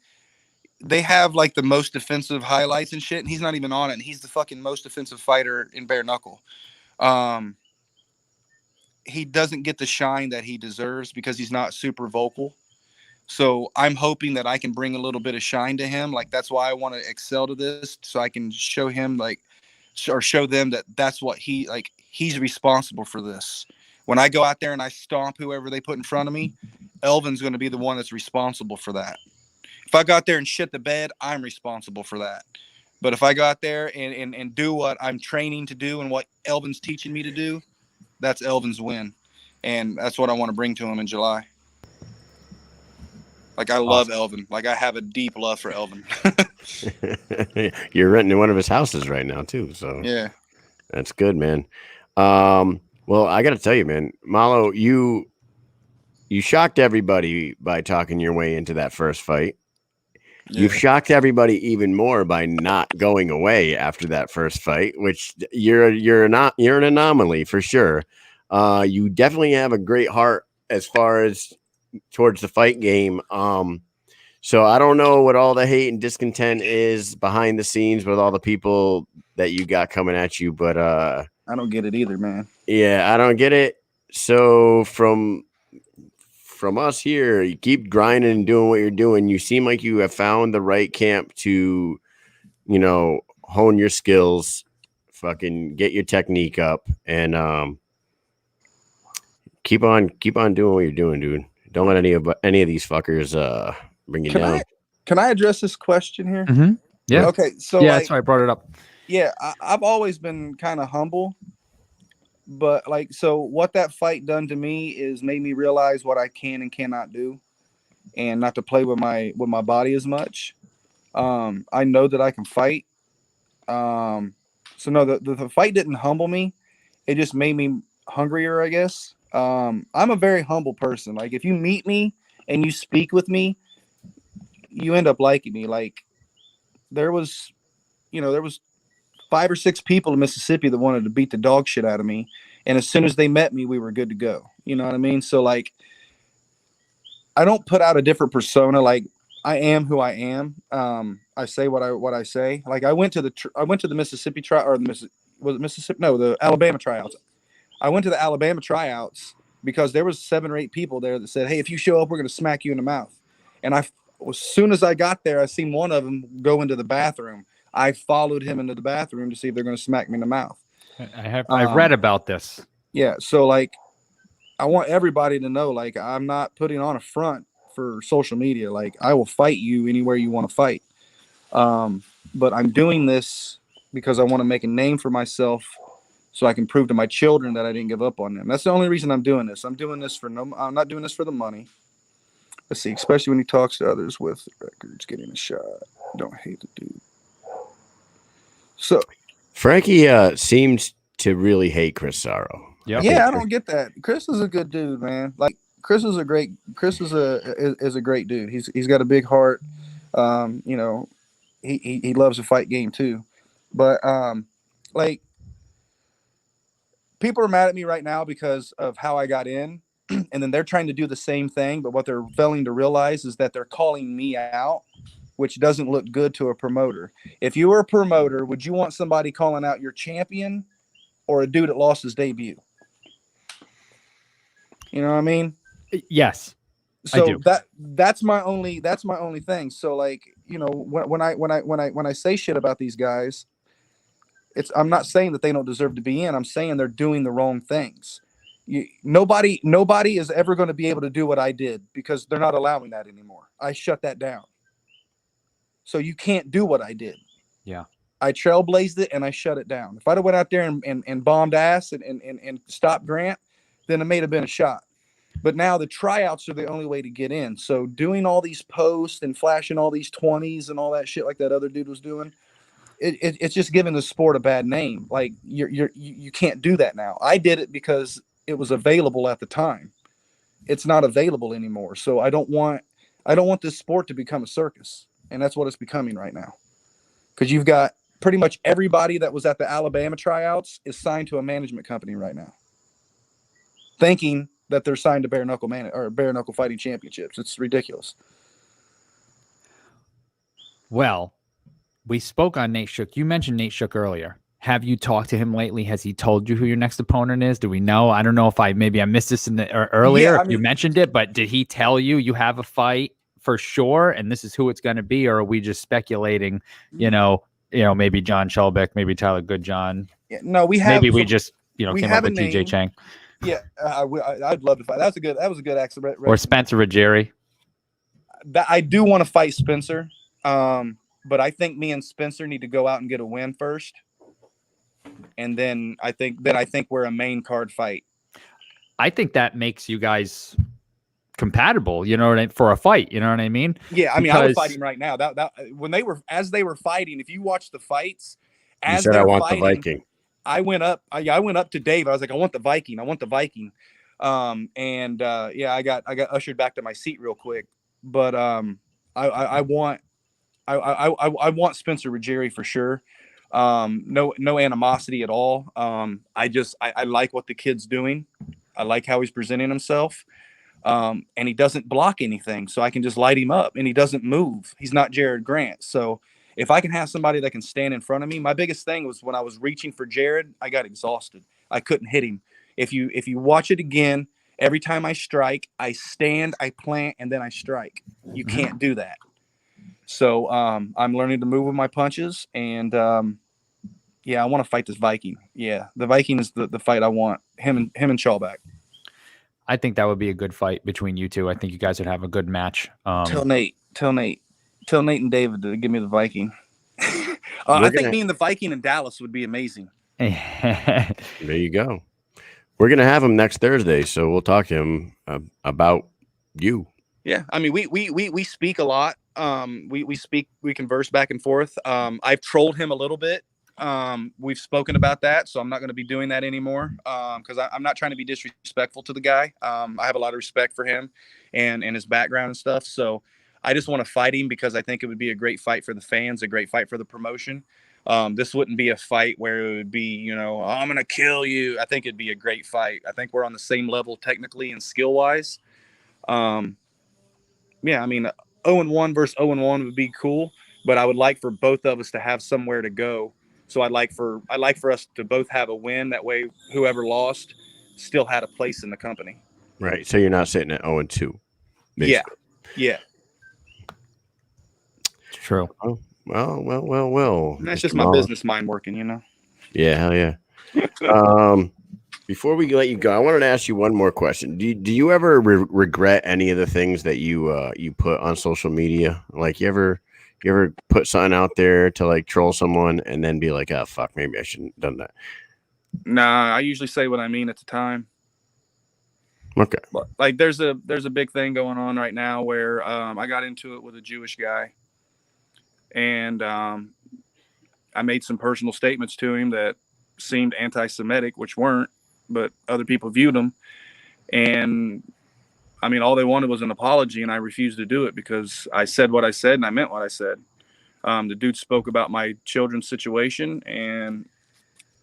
they have like the most defensive highlights and shit, and he's not even on it. And he's the fucking most defensive fighter in bare knuckle. He doesn't get the shine that he deserves because he's not super vocal. So I'm hoping that I can bring a little bit of shine to him. Like, that's why I want to excel to this, so I can show him show them that that's what he's responsible for this. When I go out there and I stomp whoever they put in front of me, Elvin's going to be the one that's responsible for that. If I go out there and shit the bed, I'm responsible for that. But if I go out there and do what I'm training to do and what Elvin's teaching me to do, that's Elvin's win. And that's what I want to bring to him in July. Like, I love Elvin. Like, I have a deep love for Elvin. You're renting one of his houses right now, too. So yeah, that's good, man. Well, I got to tell you, man, Malo, you shocked everybody by talking your way into that first fight. Yeah. You've shocked everybody even more by not going away after that first fight, which you're an anomaly for sure. You definitely have a great heart as far as towards the fight game. So I don't know what all the hate and discontent is behind the scenes with all the people that you got coming at you, but I don't get it either, man. Yeah, I don't get it. So from us here, you keep grinding and doing what you're doing. You seem like you have found the right camp to, hone your skills, fucking get your technique up, and keep on doing what you're doing, dude. Don't let any of these fuckers bring you down. Can I address this question here? Mm-hmm. Yeah. Okay. So yeah, that's why I brought it up. Yeah, I've always been kind of humble, but so what that fight done to me is made me realize what I can and cannot do, and not to play with my body as much. I know that I can fight. So no, the fight didn't humble me. It just made me hungrier, I guess. I'm a very humble person. Like if you meet me and you speak with me, you end up liking me. Like there was 5 or 6 people in Mississippi that wanted to beat the dog shit out of me. And as soon as they met me, we were good to go. You know what I mean? So like, I don't put out a different persona. Like I am who I am. I say what I say. Like I went to the Mississippi the Alabama tryouts. I went to the Alabama tryouts because there was 7 or 8 people there that said, "Hey, if you show up, we're going to smack you in the mouth." And as soon as I got there, I seen one of them go into the bathroom. I followed him into the bathroom to see if they're going to smack me in the mouth. I've read about this. Yeah. So like, I want everybody to know, like, I'm not putting on a front for social media. Like I will fight you anywhere you want to fight. But I'm doing this because I want to make a name for myself so I can prove to my children that I didn't give up on them. That's the only reason I'm doing this. I'm not doing this for the money. Let's see, especially when he talks to others with records, getting a shot. Don't hate the dude. So Frankie seems to really hate Chris Sarro. Yep. Yeah, I don't get that. Chris is a good dude, man. Like Chris is a great dude. He's got a big heart. He loves a fight game too. But like people are mad at me right now because of how I got in, and then they're trying to do the same thing, but what they're failing to realize is that they're calling me out, which doesn't look good to a promoter. If you were a promoter, would you want somebody calling out your champion or a dude that lost his debut? You know what I mean? Yes. So I do. that's my only thing. So like, when I say shit about these guys, I'm not saying that they don't deserve to be in. I'm saying they're doing the wrong things. Nobody is ever going to be able to do what I did because they're not allowing that anymore. I shut that down. So you can't do what I did. Yeah. I trailblazed it and I shut it down. If I'd have went out there and bombed ass and stopped Grant, then it may have been a shot. But now the tryouts are the only way to get in. So doing all these posts and flashing all these 20s and all that shit like that other dude was doing, it's just giving the sport a bad name. Like you can't do that now. I did it because it was available at the time. It's not available anymore. So I don't want this sport to become a circus. And that's what it's becoming right now. Because you've got pretty much everybody that was at the Alabama tryouts is signed to a management company right now, thinking that they're signed to bare knuckle fighting championships. It's ridiculous. Well, we spoke on Nate Shook. You mentioned Nate Shook earlier. Have you talked to him lately? Has he told you who your next opponent is? Do we know? I don't know if I missed this earlier. Yeah, if you mentioned it, but did he tell you have a fight for sure and this is who it's going to be, or are we just speculating? Maybe John Shelbeck, maybe Tyler Goodjohn. Yeah, no, we have. Maybe we just came up with TJ Chang. Yeah, I'd love to fight. That was a good accident. Or Spencer Ruggieri. I do want to fight Spencer, but I think me and Spencer need to go out and get a win first, and then I think we're a main card fight. I think that makes you guys compatible, for a fight. You know what I mean? Yeah, I mean, I was fighting right now. That when they were fighting, if you watch the fights, as you said, I want fighting, the Viking. I went up to Dave. I was like, I want the Viking. I got ushered back to my seat real quick. But I want Spencer Ruggieri for sure. No animosity at all. I like what the kid's doing. I like how he's presenting himself. And he doesn't block anything, so I can just light him up, and he doesn't move. He's not Jared Grant. So if I can have somebody that can stand in front of me, my biggest thing was when I was reaching for Jared, I got exhausted. I couldn't hit him. If you watch it again, every time I strike, I stand, I plant, and then I strike. You can't do that. So I'm learning to move with my punches, and yeah, I want to fight this Viking. Yeah, the Viking is the fight I want. Him and Chalback. I think that would be a good fight between you two. I think you guys would have a good match. Tell Nate and David to give me the Viking. I think me and the Viking in Dallas would be amazing. There you go. We're gonna have him next Thursday, so we'll talk to him about you. Yeah, I mean, we speak a lot. We converse back and forth. I've trolled him a little bit. We've spoken about that, so I'm not going to be doing that anymore. Because I'm not trying to be disrespectful to the guy. I have a lot of respect for him and his background and stuff. So I just want to fight him because I think it would be a great fight for the fans, a great fight for the promotion. This wouldn't be a fight where it would be, I'm going to kill you. I think it'd be a great fight. I think we're on the same level technically and skill wise. Yeah, I mean, 0-1 versus 0-1 would be cool, but I would like for both of us to have somewhere to go. So I'd like for us to both have a win. That way, whoever lost still had a place in the company. Right. So you're not sitting at 0-2. Basically. Yeah. True. Oh, well. And that's just my business mind working, Yeah, hell yeah. Before we let you go, I wanted to ask you one more question. Do you ever regret any of the things that you put on social media? Like you ever put something out there to like troll someone and then be like, oh fuck, maybe I shouldn't have done that? Nah, I usually say what I mean at the time. Okay. Like there's a big thing going on right now where I got into it with a Jewish guy, and I made some personal statements to him that seemed anti-Semitic, which weren't, but other people viewed them. And I mean, all they wanted was an apology, and I refused to do it because I said what I said and I meant what I said. The dude spoke about my children's situation, and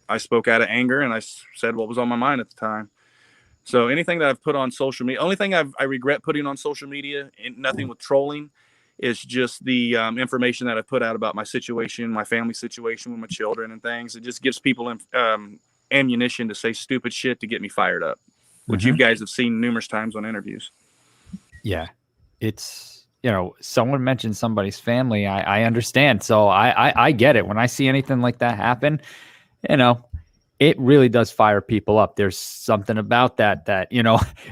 I spoke out of anger, and I said what was on my mind at the time. So anything that I've put on social media, only thing I regret putting on social media, and nothing with trolling, is just the information that I've put out about my situation, my family situation with my children and things. It just gives people ammunition to say stupid shit to get me fired up, which you guys have seen numerous times on interviews. Yeah. It's, someone mentioned somebody's family. I understand. So I get it. When I see anything like that happen, it really does fire people up. There's something about that,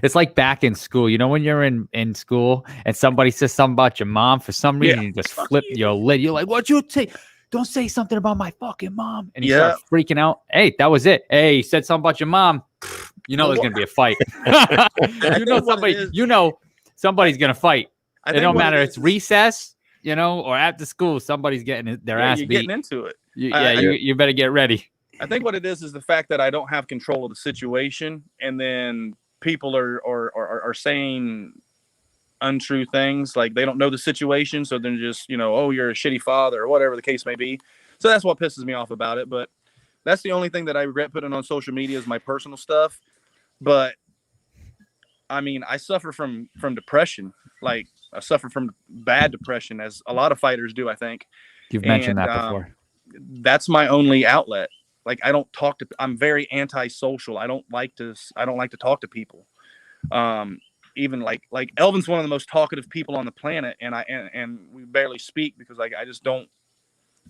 it's like back in school, when you're in school and somebody says something about your mom, for some reason, you just flip your lid. You're like, what'd you say? Don't say something about my fucking mom. And you start freaking out. Hey, that was it. Hey, you said something about your mom. There's going to be a fight. Somebody's going to fight. It don't matter. It's recess, or after school, somebody's getting their ass beat. Getting into it. You better get ready. I think what it is the fact that I don't have control of the situation, and then people are saying untrue things, like they don't know the situation, so then just oh, you're a shitty father or whatever the case may be. So that's what pisses me off about it. But that's the only thing that I regret putting on social media is my personal stuff. But I mean, I suffer from depression. Like I suffer from bad depression, as a lot of fighters do, I think. You've mentioned that before. That's my only outlet. Like I'm very antisocial. I don't like to talk to people. Even like Elvin's one of the most talkative people on the planet, and we barely speak because I just don't.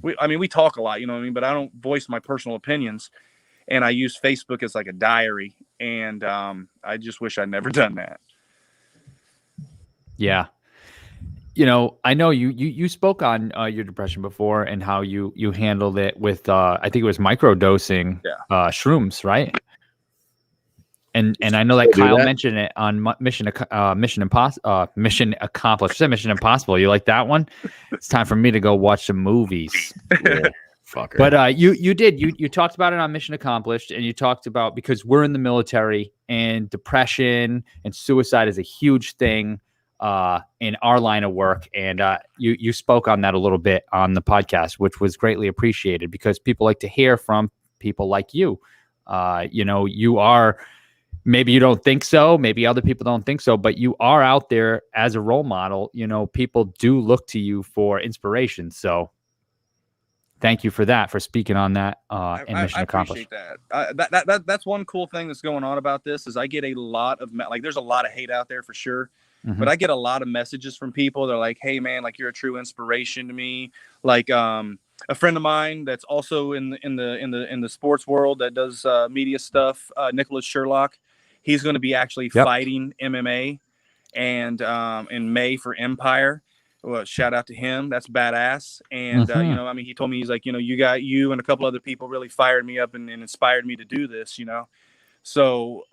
We talk a lot, but I don't voice my personal opinions, and I use Facebook as like a diary, and I just wish I'd never done that. Yeah. I know you spoke on your depression before and how you handled it with I think it was microdosing shrooms, right? And I know that Kyle mentioned it on Mission Impossible. Mission Impossible. You like that one? It's time for me to go watch some movies. Yeah, fucker. But you talked about it on Mission Accomplished, and you talked about, because we're in the military and depression and suicide is a huge thing in our line of work, and you spoke on that a little bit on the podcast, which was greatly appreciated because people like to hear from people like you. You are. Maybe you don't think so. Maybe other people don't think so, but you are out there as a role model. People do look to you for inspiration. So thank you for that, for speaking on that. And mission I accomplished. appreciate that. That's one cool thing that's going on about this is I get a lot of like, there's a lot of hate out there for sure. But I get a lot of messages from people. They're like, "Hey, man, like you're a true inspiration to me." Like a friend of mine that's also in the sports world that does media stuff, Nicholas Sherlock. He's going to be actually fighting MMA and in May for Empire. Well, shout out to him. That's badass. And you know, I mean, he told me, he's like, you know, you and a couple other people really fired me up and inspired me to do this. You know, so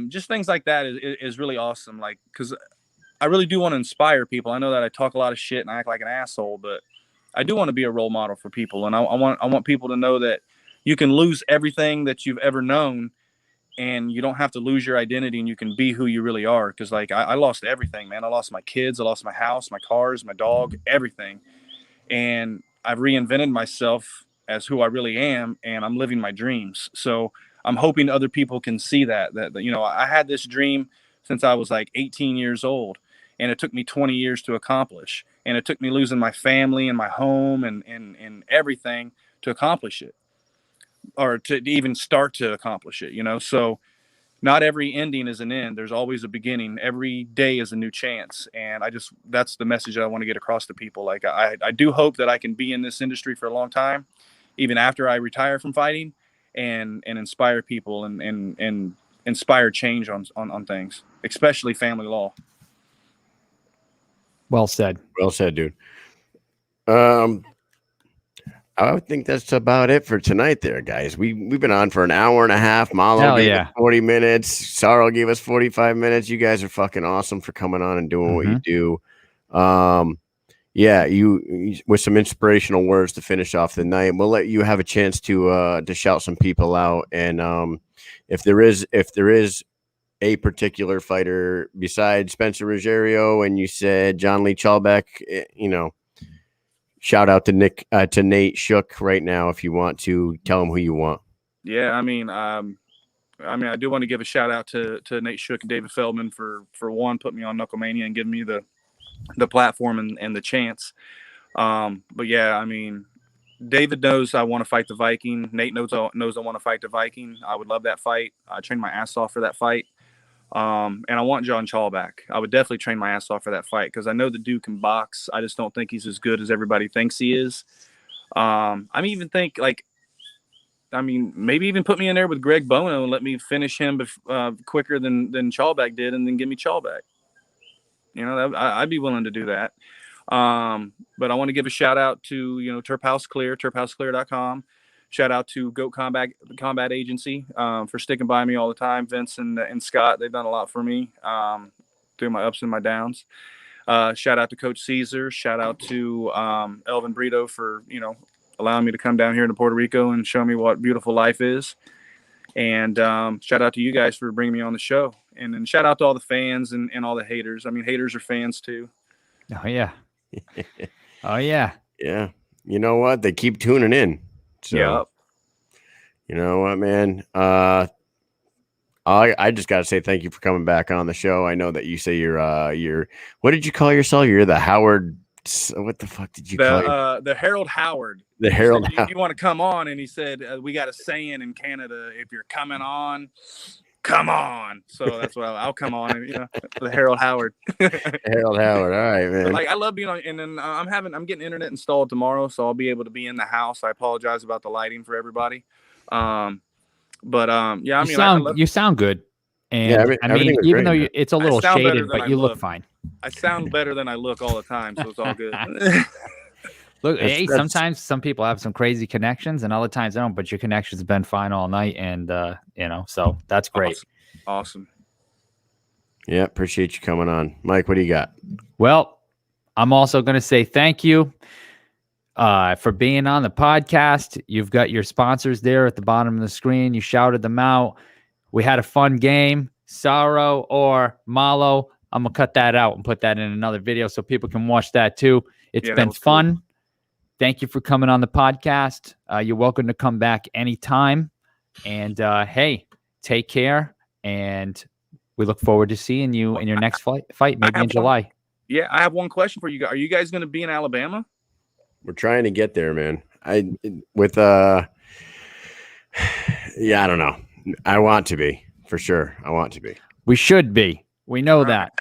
just things like that is really awesome. Like, because I really do want to inspire people. I know that I talk a lot of shit and I act like an asshole, but I do want to be a role model for people. And I want people to know that you can lose everything that you've ever known and you don't have to lose your identity and you can be who you really are. Cause like I lost everything, man. I lost my kids. I lost my house, my cars, my dog, everything. And I've reinvented myself as who I really am. And I'm living my dreams. So I'm hoping other people can see that, you know, I had this dream since I was like 18 years old. And it took me 20 years to accomplish. And it took me losing my family and my home and everything to accomplish it, or to even start to accomplish it, you know? So not every ending is an end. There's always a beginning. Every day is a new chance. And that's the message that I want to get across to people. Like I do hope that I can be in this industry for a long time, even after I retire from fighting, and inspire people and inspire change on things, especially family law. Well said. Well said, dude. I would think that's about it for tonight there, guys. We've been on for an hour and a half. Malo gave us 40 minutes. Sarro gave us 45 minutes. You guys are fucking awesome for coming on and doing what you do. Yeah, you with some inspirational words to finish off the night. We'll let you have a chance to shout some people out. And if there is a particular fighter besides Spencer Ruggiero and you said John Lee Chalbeck, you know, shout out to Nate Shook right now if you want to. Tell him who you want. Yeah, I mean, I do want to give a shout out to Nate Shook and David Feldman for one, putting me on Knucklemania and giving me the platform and the chance. But yeah, I mean, David knows I want to fight the Viking. Nate knows I want to fight the Viking. I would love that fight. I trained my ass off for that fight. And I want John Chalbeck. I would definitely train my ass off for that fight because I know the dude can box. I just don't think he's as good as everybody thinks he is. I even think maybe even put me in there with Greg Bono and let me finish him quicker than Chalbeck did, and then give me Chalbeck. You know, I'd be willing to do that. But I want to give a shout out to, you know, Turp House Clear, turphouseclear.com. Shout out to Goat Combat Agency for sticking by me all the time. Vince and Scott, they've done a lot for me through my ups and my downs. Shout out to Coach Caesar. Shout out to Elvin Brito for, you know, allowing me to come down here to Puerto Rico and show me what beautiful life is. And shout out to you guys for bringing me on the show. And then shout out to all the fans and all the haters. I mean, haters are fans too. Oh, yeah. Oh, yeah. Yeah. You know what? They keep tuning in. So, yeah. You know what, man? I just got to say thank you for coming back on the show. I know that you say you're what did you call yourself? You're the Howard. What the fuck did you call it? The Harold Howard. The Harold. You want to come on? And he said, we got a saying in Canada: if you're coming on, come on. So that's what I'll come on. And, you know, the Harold Howard. Harold Howard. All right, man. Like, I love being on, and then I'm getting internet installed tomorrow, so I'll be able to be in the house. I apologize about the lighting for everybody. Yeah, you sound good. And yeah, I mean, even though it's a little shaded, but you look fine. I sound better than I look all the time, so it's all good. Look, sometimes some people have some crazy connections and other times they don't, but your connection's been fine all night. And, you know, so that's great. Awesome. Yeah. Appreciate you coming on. Mike, what do you got? Well, I'm also going to say thank you for being on the podcast. You've got your sponsors there at the bottom of the screen. You shouted them out. We had a fun game, Sarro or Malo. I'm going to cut that out and put that in another video so people can watch that too. It's been fun. Cool. Thank you for coming on the podcast. You're welcome to come back anytime. And hey, take care. And we look forward to seeing you in your next fight, maybe in July. I have one question for you guys. Are you guys going to be in Alabama? We're trying to get there, man. Yeah, I don't know. I want to be for sure. I want to be. We should be. We know that.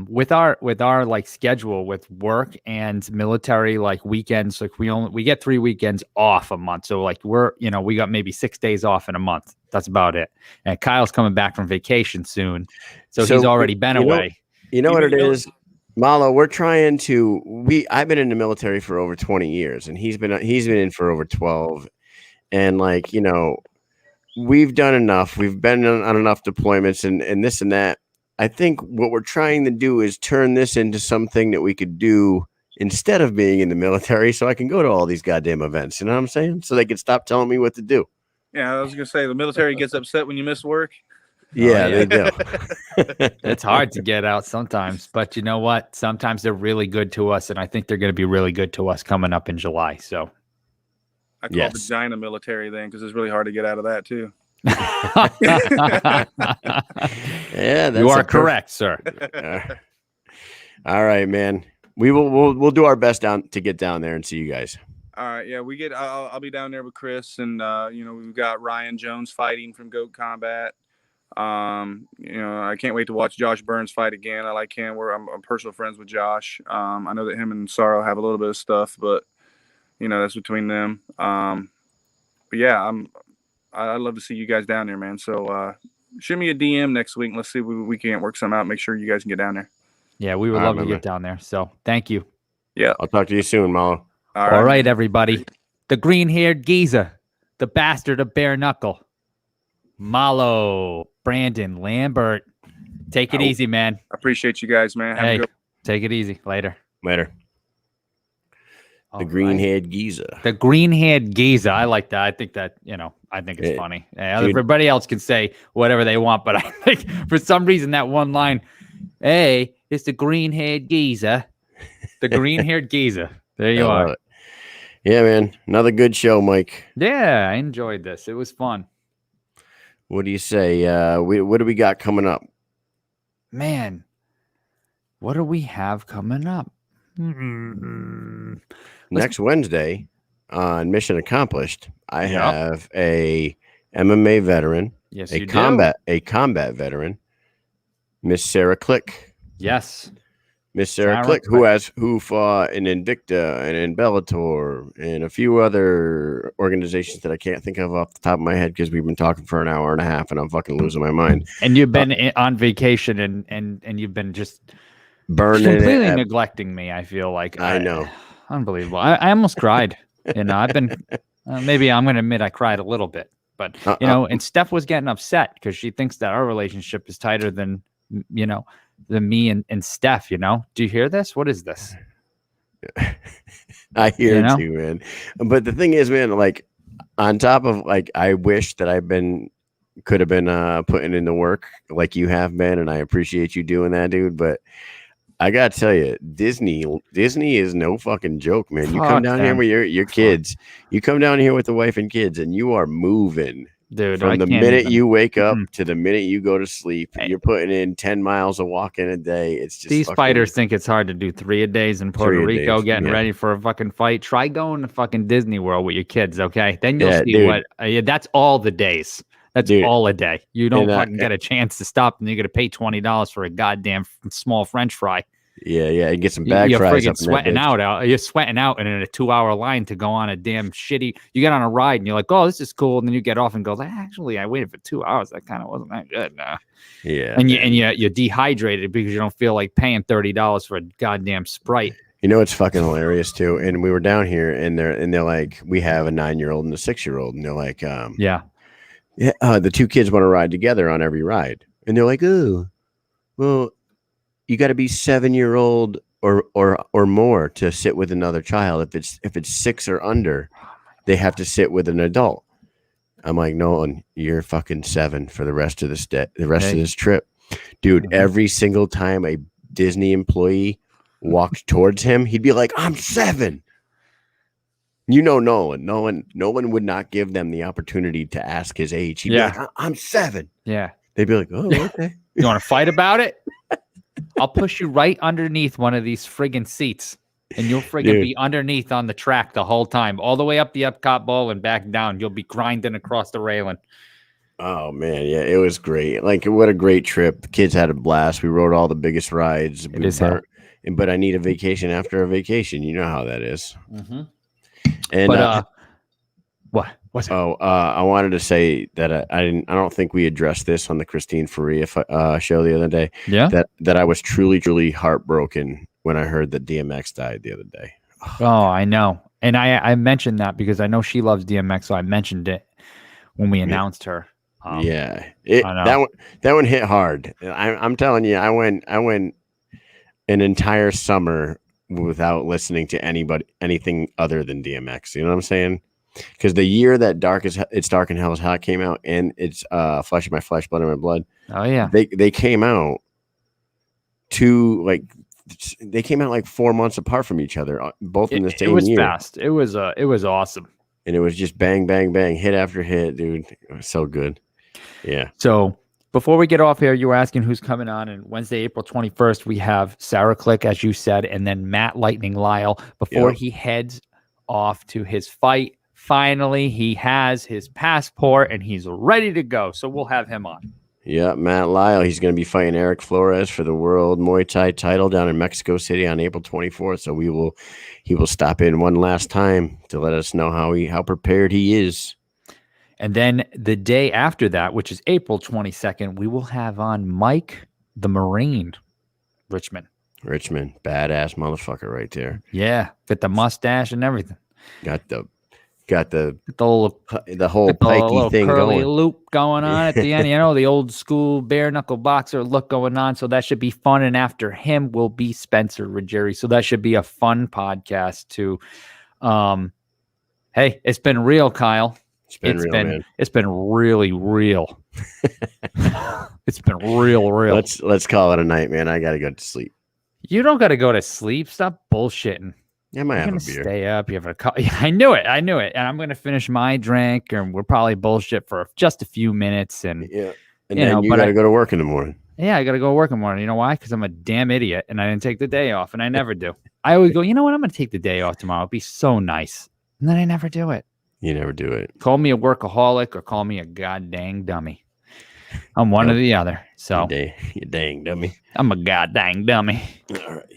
With our like schedule with work and military like weekends, like we get 3 weekends off a month. So like we got maybe 6 days off in a month. That's about it. And Kyle's coming back from vacation soon, so he's already been away. You know what it is, Malo. We're trying to. I've been in the military for over 20 years, and he's been in for over 12. And like we've done enough. We've been on enough deployments and this and that. I think what we're trying to do is turn this into something that we could do instead of being in the military, so I can go to all these goddamn events. You know what I'm saying? So they can stop telling me what to do. Yeah, I was gonna say the military gets upset when you miss work. Yeah, they do. It's hard to get out sometimes, but you know what? Sometimes they're really good to us, and I think they're going to be really good to us coming up in July. So I call vagina military then because it's really hard to get out of that too. Yeah, you are correct, sir. All right, man. We'll do our best to get down there and see you guys. All right, yeah, I'll be down there with Chris, and we've got Ryan Jones fighting from Goat Combat. I can't wait to watch Josh Burns fight again. I like him. I'm personal friends with Josh. I know that him and Sarro have a little bit of stuff, but that's between them. But yeah, I'd love to see you guys down there, man. So shoot me a DM next week. Let's see if we can't work some out. Make sure you guys can get down there. Yeah, we would love to get down there. So thank you. Yeah, I'll talk to you soon, Malo. All right, everybody. The green-haired geezer, the bastard of bare knuckle, Malo, Brandon, Lambert. Take it easy, man. I appreciate you guys, man. Hey, take it easy. Later. The green-haired geezer. The green-haired geezer. I like that. I think that, I think it's funny. Everybody else can say whatever they want, but I think for some reason that one line, hey, it's the green-haired geezer. The green-haired geezer. There you are. Yeah, man. Another good show, Mike. Yeah, I enjoyed this. It was fun. What do you say? What do we got coming up? Man, what do we have coming up? Next Wednesday on Mission Accomplished, I have a MMA veteran, a combat veteran, Miss Sarah Click. Yes. Miss Sarah Click, who fought in Invicta and in Bellator and a few other organizations that I can't think of off the top of my head because we've been talking for an hour and a half and I'm fucking losing my mind. And you've been on vacation and you've been just completely neglecting me. I feel like I know, unbelievable. I almost cried. I've been maybe I'm going to admit I cried a little bit, but and Steph was getting upset because she thinks that our relationship is tighter than than me and Steph. Do you hear this? What is this? I hear it too, man. But the thing is, man, like on top of like, I wish that could have been putting in the work like you have been, and I appreciate you doing that, dude. But I gotta tell you, Disney is no fucking joke, man. You come down here with your kids. You come down here with the wife and kids, and you are moving. Dude, from the minute you wake up to the minute you go to sleep, you're putting in 10 miles of walking a day. It's just these fighters think it's hard to do 3 a days in Puerto Rico, getting ready for a fucking fight. Try going to fucking Disney World with your kids, okay? Then you'll see what. That's all the days. That's all a day. You don't fucking get a chance to stop, and you're gonna pay $20 for a goddamn small French fry. Yeah, and get some bag fries. You're sweating out. You're sweating out, and in a 2-hour line to go on a damn shitty. You get on a ride, and you're like, "Oh, this is cool," and then you get off and go, "Actually, I waited for 2 hours. That kind of wasn't that good." Nah. Yeah, and you're dehydrated because you don't feel like paying $30 for a goddamn Sprite. It's fucking hilarious too. And we were down here, and they're like, we have a 9-year-old and a 6-year-old, and they're like, the 2 kids want to ride together on every ride, and they're like, "Oh, well, you got to be 7-year-old or more to sit with another child. If it's 6 or under, they have to sit with an adult." I'm like, "Nolan, you're fucking 7 for the rest of this day, of this trip, dude." Every single time a Disney employee walked towards him, he'd be like, "I'm 7." Nolan would not give them the opportunity to ask his age. He'd be like, "I'm 7." Yeah, they'd be like, "Oh, okay." You want to fight about it? I'll push you right underneath one of these friggin' seats. and you'll friggin' be underneath on the track the whole time, all the way up the Epcot Bowl and back down. You'll be grinding across the railing. Oh man, yeah, it was great. Like, what a great trip. The kids had a blast. We rode all the biggest rides. But I need a vacation after a vacation. You know how that is. Mm-hmm. And but what? What's it? I wanted to say that I don't think we addressed this on the Christine Faria show the other day. Yeah. That I was truly, truly heartbroken when I heard that DMX died the other day. Oh, I know. And I mentioned that because I know she loves DMX, so I mentioned it when we announced her. That one hit hard. I'm telling you, I went an entire summer without listening to anything other than DMX. You know what I'm saying? Because the year that It's Dark and Hell is Hot came out, and it's Flesh of My Flesh, Blood of My Blood. Oh yeah, they came out they came out like 4 months apart from each other, both in the same year. It was fast. It was awesome. And it was just bang, bang, bang, hit after hit, dude. It was so good. Yeah. So before we get off here, you were asking who's coming on, and Wednesday, April 21st, we have Sarro Click, as you said, and then Matt Lightning Lyle before he heads off to his fight. Finally, he has his passport and he's ready to go. So we'll have him on. Yeah, Matt Lyle. He's going to be fighting Eric Flores for the World Muay Thai title down in Mexico City on April 24th. So he will stop in one last time to let us know how prepared he is. And then the day after that, which is April 22nd, we will have on Mike the Marine, Richmond, badass motherfucker right there. Yeah, with the mustache and everything. Got the whole pikey thing curly going. loop going on at the end. You know, the old school bare knuckle boxer look going on. So that should be fun. And after him will be Spencer Ruggieri. So that should be a fun podcast too. Hey, it's been real, Kyle. Man. It's been really real. It's been real. Let's call it a night, man. I gotta go to sleep. You don't gotta go to sleep. Stop bullshitting. I might have a beer. Stay up. You have a call. I knew it. And I'm gonna finish my drink, and we'll probably bullshit for just a few minutes. And then you gotta go to work in the morning. Yeah, I gotta go to work in the morning. You know why? Because I'm a damn idiot, and I didn't take the day off, and I never do. I always go, you know what? I'm gonna take the day off tomorrow. It'll be so nice, and then I never do it. You never do it. Call me a workaholic or call me a goddamn dummy. I'm one or the other. So you dang dummy. I'm a goddamn dummy. All right.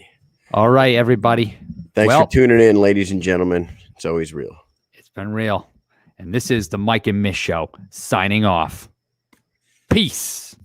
All right, everybody. Thanks for tuning in, ladies and gentlemen. It's always real. It's been real. And this is the Mike and Mish Show signing off. Peace.